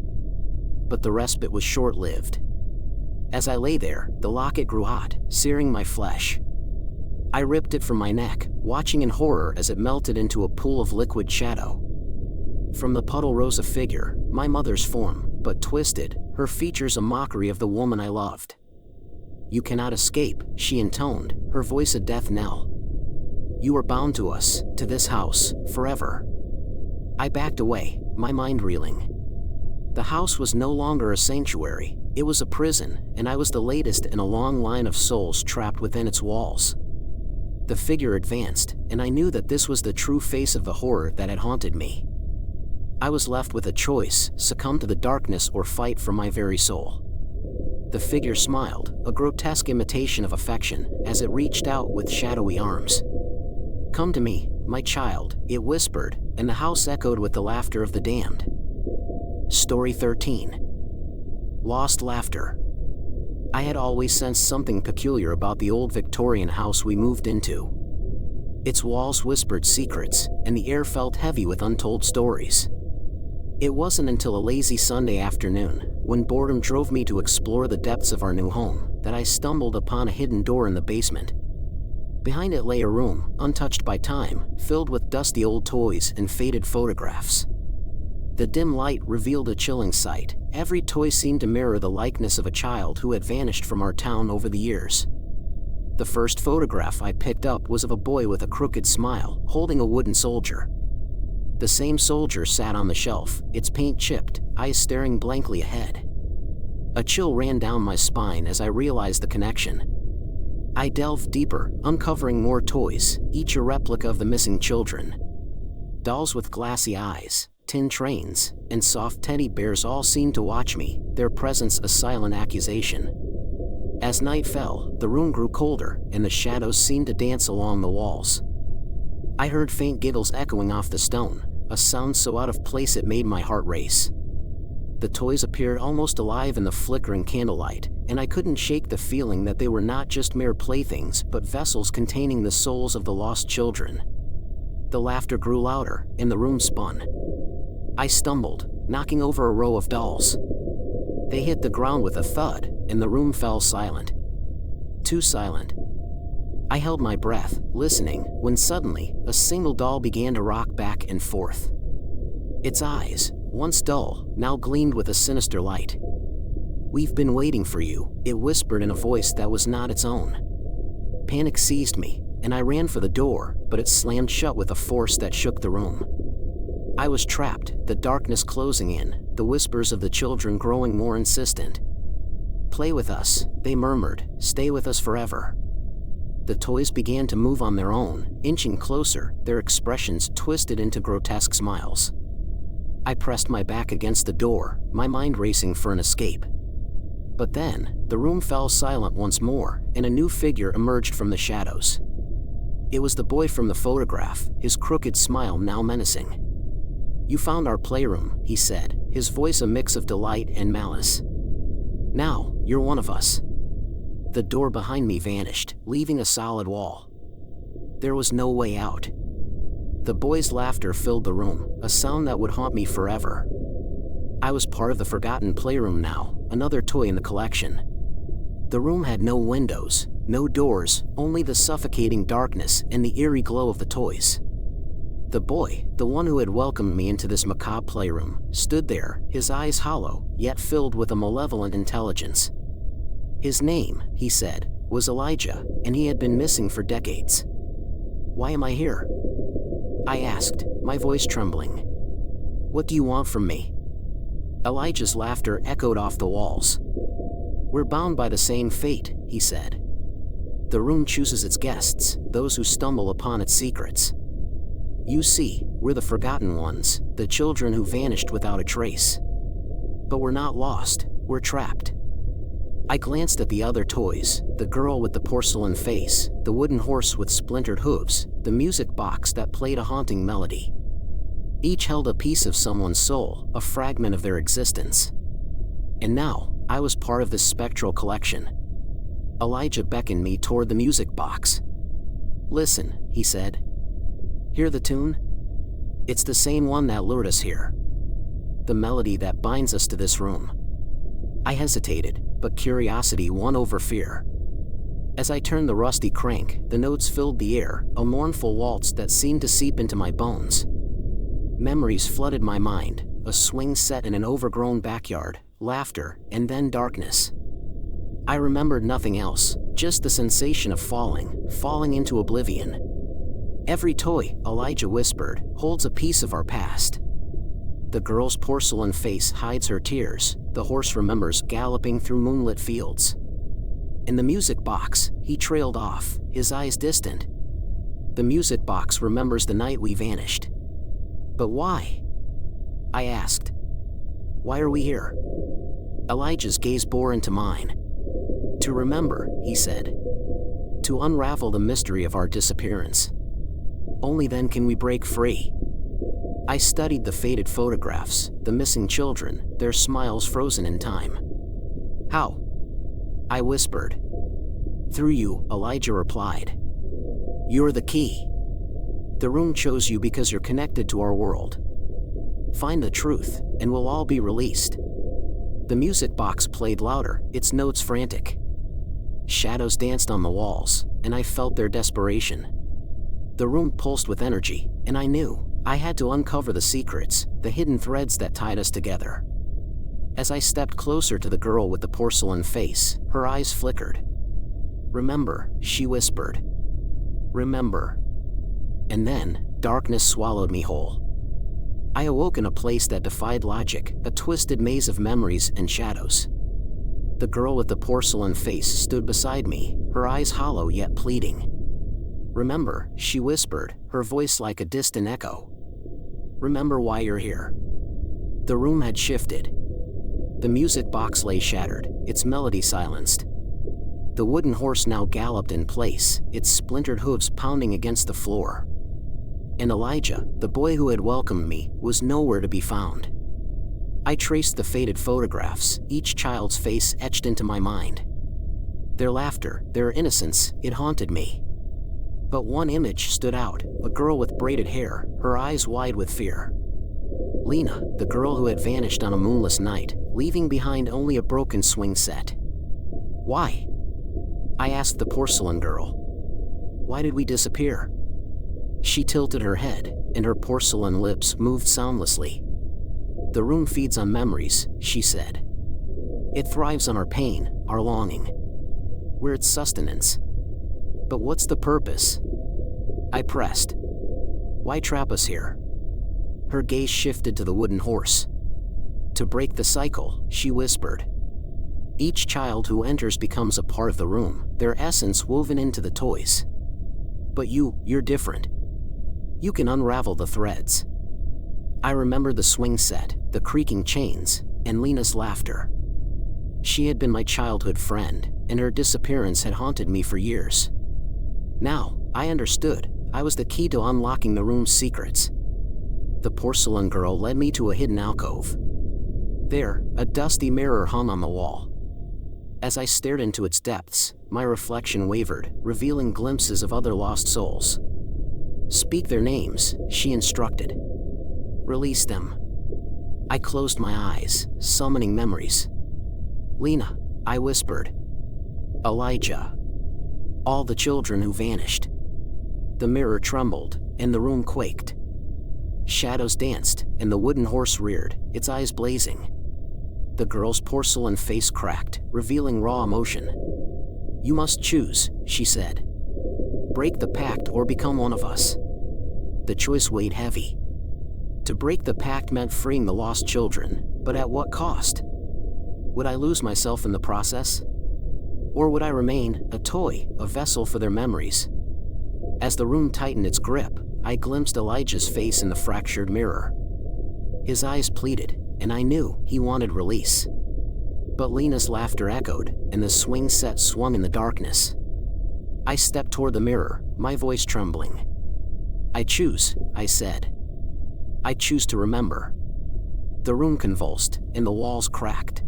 But the respite was short-lived. As I lay there, the locket grew hot, searing my flesh. I ripped it from my neck, watching in horror as it melted into a pool of liquid shadow. From the puddle rose a figure, my mother's form, but twisted, her features a mockery of the woman I loved. "You cannot escape," she intoned, her voice a death knell. "You are bound to us, to this house, forever." I backed away, my mind reeling. The house was no longer a sanctuary, it was a prison, and I was the latest in a long line of souls trapped within its walls. The figure advanced, and I knew that this was the true face of the horror that had haunted me. I was left with a choice: succumb to the darkness or fight for my very soul. The figure smiled, a grotesque imitation of affection, as it reached out with shadowy arms. "Come to me, my child," it whispered, and the house echoed with the laughter of the damned. Story 13. Lost Laughter. I had always sensed something peculiar about the old Victorian house we moved into. Its walls whispered secrets, and the air felt heavy with untold stories. It wasn't until a lazy Sunday afternoon, when boredom drove me to explore the depths of our new home, that I stumbled upon a hidden door in the basement. Behind it lay a room, untouched by time, filled with dusty old toys and faded photographs. The dim light revealed a chilling sight. Every toy seemed to mirror the likeness of a child who had vanished from our town over the years. The first photograph I picked up was of a boy with a crooked smile, holding a wooden soldier. The same soldier sat on the shelf, its paint chipped, eyes staring blankly ahead. A chill ran down my spine as I realized the connection. I delved deeper, uncovering more toys, each a replica of the missing children. Dolls with glassy eyes, tin trains, and soft teddy bears all seemed to watch me, their presence a silent accusation. As night fell, the room grew colder, and the shadows seemed to dance along the walls. I heard faint giggles echoing off the stone, a sound so out of place it made my heart race. The toys appeared almost alive in the flickering candlelight, and I couldn't shake the feeling that they were not just mere playthings but vessels containing the souls of the lost children. The laughter grew louder, and the room spun. I stumbled, knocking over a row of dolls. They hit the ground with a thud, and the room fell silent. Too silent. I held my breath, listening, when suddenly, a single doll began to rock back and forth. Its eyes, once dull, now gleamed with a sinister light. "We've been waiting for you," it whispered in a voice that was not its own. Panic seized me, and I ran for the door, but it slammed shut with a force that shook the room. I was trapped, the darkness closing in, the whispers of the children growing more insistent. "Play with us," they murmured, "stay with us forever." The toys began to move on their own, inching closer, their expressions twisted into grotesque smiles. I pressed my back against the door, my mind racing for an escape. But then, the room fell silent once more, and a new figure emerged from the shadows. It was the boy from the photograph, his crooked smile now menacing. "You found our playroom," he said, his voice a mix of delight and malice. "Now, you're one of us." The door behind me vanished, leaving a solid wall. There was no way out. The boy's laughter filled the room, a sound that would haunt me forever. I was part of the forgotten playroom now, another toy in the collection. The room had no windows, no doors, only the suffocating darkness and the eerie glow of the toys. The boy, the one who had welcomed me into this macabre playroom, stood there, his eyes hollow, yet filled with a malevolent intelligence. His name, he said, was Elijah, and he had been missing for decades. "Why am I here?" I asked, my voice trembling. "What do you want from me?" Elijah's laughter echoed off the walls. "We're bound by the same fate," he said. "The room chooses its guests, those who stumble upon its secrets. You see, we're the forgotten ones, the children who vanished without a trace. But we're not lost, we're trapped." I glanced at the other toys, the girl with the porcelain face, the wooden horse with splintered hooves, the music box that played a haunting melody. Each held a piece of someone's soul, a fragment of their existence. And now, I was part of this spectral collection. Elijah beckoned me toward the music box. "Listen," he said. "Hear the tune? It's the same one that lured us here. The melody that binds us to this room." I hesitated, but curiosity won over fear. As I turned the rusty crank, the notes filled the air, a mournful waltz that seemed to seep into my bones. Memories flooded my mind, a swing set in an overgrown backyard, laughter, and then darkness. I remembered nothing else, just the sensation of falling into oblivion. "Every toy," Elijah whispered, "holds a piece of our past. The girl's porcelain face hides her tears, the horse remembers galloping through moonlit fields. In the music box," he trailed off, his eyes distant. "The music box remembers the night we vanished." "But why?" I asked. "Why are we here?" Elijah's gaze bore into mine. "To remember," he said. "To unravel the mystery of our disappearance. Only then can we break free." I studied the faded photographs, the missing children, their smiles frozen in time. "How?" I whispered. "Through you," Elijah replied. "You're the key. The room chose you because you're connected to our world. Find the truth, and we'll all be released." The music box played louder, its notes frantic. Shadows danced on the walls, and I felt their desperation. The room pulsed with energy, and I knew I had to uncover the secrets, the hidden threads that tied us together. As I stepped closer to the girl with the porcelain face, her eyes flickered. "Remember," she whispered. "Remember." And then, darkness swallowed me whole. I awoke in a place that defied logic, a twisted maze of memories and shadows. The girl with the porcelain face stood beside me, her eyes hollow yet pleading. "Remember," she whispered, her voice like a distant echo. "Remember why you're here." The room had shifted. The music box lay shattered, its melody silenced. The wooden horse now galloped in place, its splintered hooves pounding against the floor. And Elijah, the boy who had welcomed me, was nowhere to be found. I traced the faded photographs, each child's face etched into my mind. Their laughter, their innocence, it haunted me. But one image stood out, a girl with braided hair, her eyes wide with fear. Lena, the girl who had vanished on a moonless night, leaving behind only a broken swing set. "Why?" I asked the porcelain girl. "Why did we disappear?" She tilted her head, and her porcelain lips moved soundlessly. "The room feeds on memories," she said. "It thrives on our pain, our longing. We're its sustenance. But what's the purpose?" I pressed. "Why trap us here?" Her gaze shifted to the wooden horse. "To break the cycle," she whispered. "Each child who enters becomes a part of the room, their essence woven into the toys. But you're different. You can unravel the threads." I remembered the swing set, the creaking chains, and Lena's laughter. She had been my childhood friend, and her disappearance had haunted me for years. Now, I understood. I was the key to unlocking the room's secrets. The porcelain girl led me to a hidden alcove. There, a dusty mirror hung on the wall. As I stared into its depths, my reflection wavered, revealing glimpses of other lost souls. "Speak their names," she instructed. "Release them." I closed my eyes, summoning memories. "Lena," I whispered. "Elijah." All the children who vanished. The mirror trembled, and the room quaked. Shadows danced, and the wooden horse reared, its eyes blazing. The girl's porcelain face cracked, revealing raw emotion. "You must choose," she said. "Break the pact or become one of us." The choice weighed heavy. To break the pact meant freeing the lost children, but at what cost? Would I lose myself in the process? Or would I remain a toy, a vessel for their memories? As the room tightened its grip, I glimpsed Elijah's face in the fractured mirror. His eyes pleaded, and I knew he wanted release. But Lena's laughter echoed, and the swing set swung in the darkness. I stepped toward the mirror, my voice trembling. "I choose," I said. "I choose to remember." The room convulsed, and the walls cracked.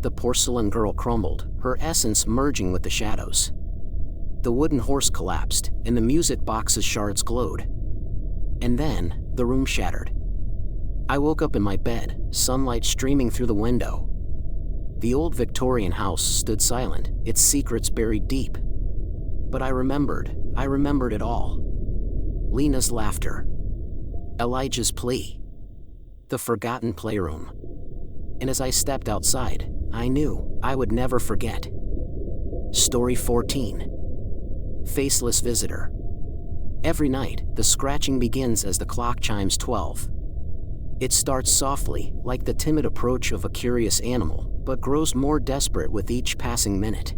The porcelain girl crumbled, her essence merging with the shadows. The wooden horse collapsed, and the music box's shards glowed. And then, the room shattered. I woke up in my bed, sunlight streaming through the window. The old Victorian house stood silent, its secrets buried deep. But I remembered it all. Lena's laughter. Elijah's plea. The forgotten playroom. And as I stepped outside, I knew I would never forget. Story 14. Faceless Visitor. Every night, the scratching begins as the clock chimes 12. It starts softly, like the timid approach of a curious animal, but grows more desperate with each passing minute.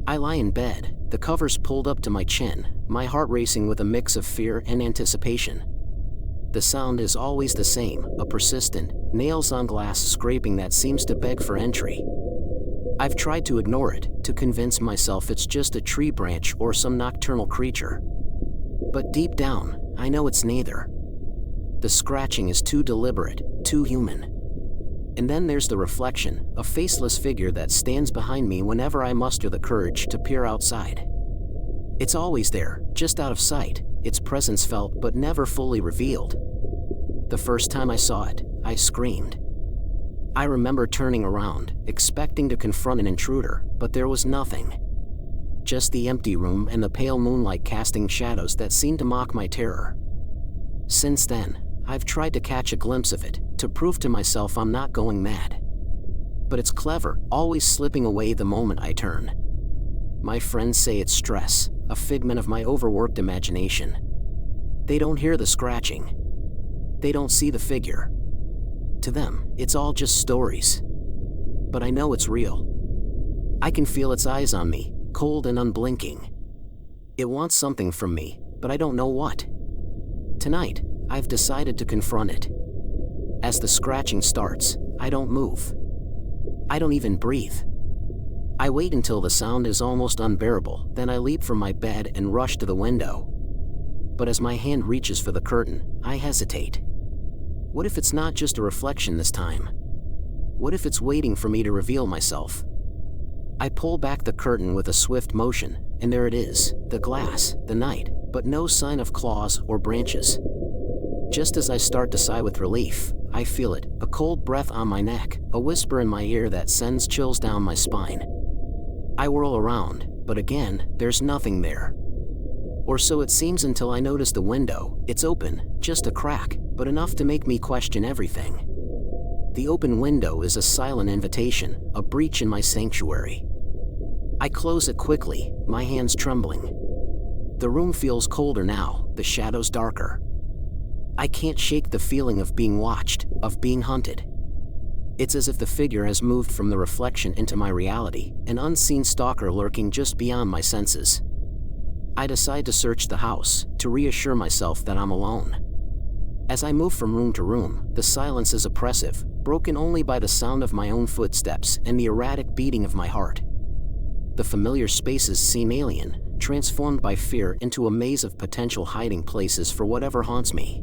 I lie in bed, the covers pulled up to my chin, my heart racing with a mix of fear and anticipation. The sound is always the same, a persistent, nails-on-glass scraping that seems to beg for entry. I've tried to ignore it, to convince myself it's just a tree branch or some nocturnal creature. But deep down, I know it's neither. The scratching is too deliberate, too human. And then there's the reflection, a faceless figure that stands behind me whenever I muster the courage to peer outside. It's always there, just out of sight, its presence felt but never fully revealed. The first time I saw it, I screamed. I remember turning around, expecting to confront an intruder, but there was nothing. Just the empty room and the pale moonlight casting shadows that seemed to mock my terror. Since then, I've tried to catch a glimpse of it, to prove to myself I'm not going mad. But it's clever, always slipping away the moment I turn. My friends say it's stress, a figment of my overworked imagination. They don't hear the scratching. They don't see the figure. To them, it's all just stories. But I know it's real. I can feel its eyes on me, cold and unblinking. It wants something from me, but I don't know what. Tonight, I've decided to confront it. As the scratching starts, I don't move. I don't even breathe. I wait until the sound is almost unbearable, then I leap from my bed and rush to the window. But as my hand reaches for the curtain, I hesitate. What if it's not just a reflection this time? What if it's waiting for me to reveal myself? I pull back the curtain with a swift motion, and there it is, the glass, the night, but no sign of claws or branches. Just as I start to sigh with relief, I feel it, a cold breath on my neck, a whisper in my ear that sends chills down my spine. I whirl around, but again, there's nothing there. Or so it seems until I notice the window. It's open, just a crack, but enough to make me question everything. The open window is a silent invitation, a breach in my sanctuary. I close it quickly, my hands trembling. The room feels colder now, the shadows darker. I can't shake the feeling of being watched, of being hunted. It's as if the figure has moved from the reflection into my reality, an unseen stalker lurking just beyond my senses. I decide to search the house, to reassure myself that I'm alone. As I move from room to room, the silence is oppressive, broken only by the sound of my own footsteps and the erratic beating of my heart. The familiar spaces seem alien, transformed by fear into a maze of potential hiding places for whatever haunts me.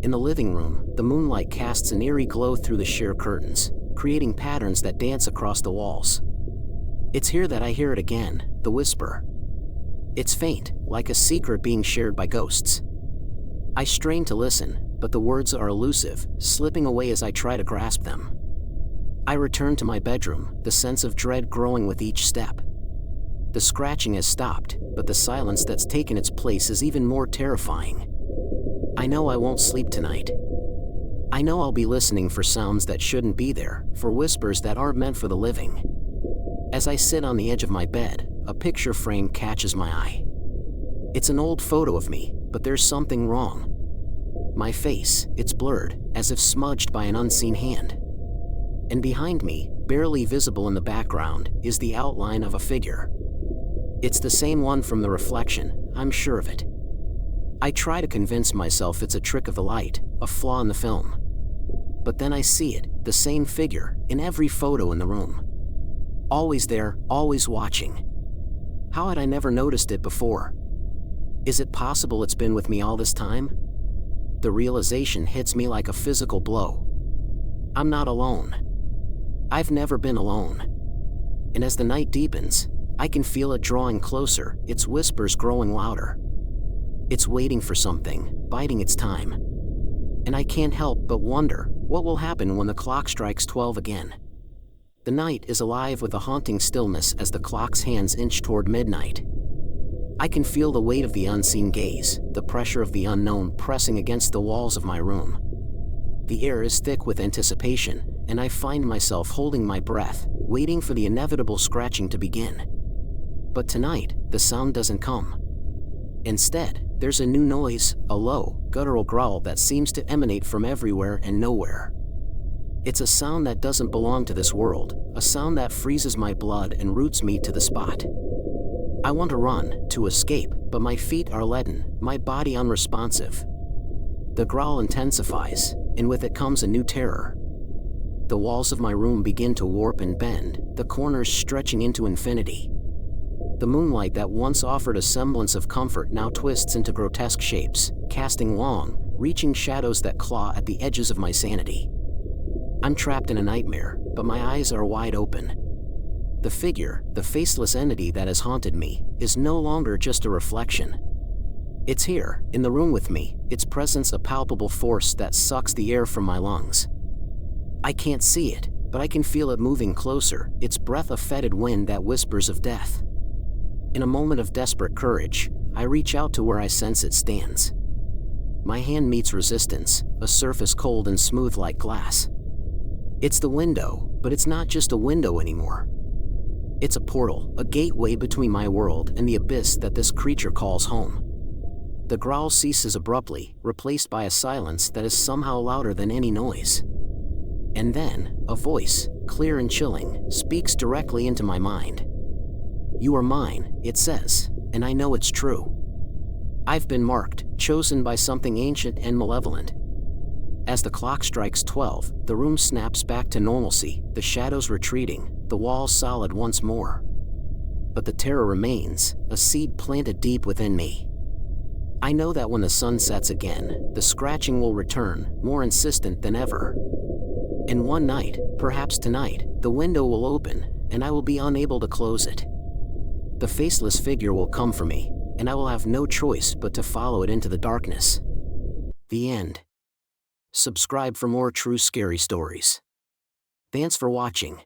In the living room, the moonlight casts an eerie glow through the sheer curtains, creating patterns that dance across the walls. It's here that I hear it again, the whisper. It's faint, like a secret being shared by ghosts. I strain to listen, but the words are elusive, slipping away as I try to grasp them. I return to my bedroom, the sense of dread growing with each step. The scratching has stopped, but the silence that's taken its place is even more terrifying. I know I won't sleep tonight. I know I'll be listening for sounds that shouldn't be there, for whispers that aren't meant for the living. As I sit on the edge of my bed, a picture frame catches my eye. It's an old photo of me, but there's something wrong. My face, it's blurred, as if smudged by an unseen hand. And behind me, barely visible in the background, is the outline of a figure. It's the same one from the reflection, I'm sure of it. I try to convince myself it's a trick of the light, a flaw in the film. But then I see it, the same figure, in every photo in the room. Always there, always watching. How had I never noticed it before? Is it possible it's been with me all this time? The realization hits me like a physical blow. I'm not alone. I've never been alone. And as the night deepens, I can feel it drawing closer, its whispers growing louder. It's waiting for something, biding its time. And I can't help but wonder, what will happen when the clock strikes 12 again? The night is alive with a haunting stillness as the clock's hands inch toward midnight. I can feel the weight of the unseen gaze, the pressure of the unknown pressing against the walls of my room. The air is thick with anticipation, and I find myself holding my breath, waiting for the inevitable scratching to begin. But tonight, the sound doesn't come. Instead, there's a new noise, a low, guttural growl that seems to emanate from everywhere and nowhere. It's a sound that doesn't belong to this world, a sound that freezes my blood and roots me to the spot. I want to run, to escape, but my feet are leaden, my body unresponsive. The growl intensifies, and with it comes a new terror. The walls of my room begin to warp and bend, the corners stretching into infinity. The moonlight that once offered a semblance of comfort now twists into grotesque shapes, casting long, reaching shadows that claw at the edges of my sanity. I'm trapped in a nightmare, but my eyes are wide open. The figure, the faceless entity that has haunted me, is no longer just a reflection. It's here, in the room with me, its presence a palpable force that sucks the air from my lungs. I can't see it, but I can feel it moving closer, its breath a fetid wind that whispers of death. In a moment of desperate courage, I reach out to where I sense it stands. My hand meets resistance, a surface cold and smooth like glass. It's the window, but it's not just a window anymore. It's a portal, a gateway between my world and the abyss that this creature calls home. The growl ceases abruptly, replaced by a silence that is somehow louder than any noise. And then, a voice, clear and chilling, speaks directly into my mind. "You are mine," it says, and I know it's true. I've been marked, chosen by something ancient and malevolent. As the clock strikes 12, the room snaps back to normalcy, the shadows retreating, the walls solid once more. But the terror remains, a seed planted deep within me. I know that when the sun sets again, the scratching will return, more insistent than ever. And one night, perhaps tonight, the window will open, and I will be unable to close it. The faceless figure will come for me, and I will have no choice but to follow it into the darkness. The end. Subscribe for more true scary stories. Thanks for watching.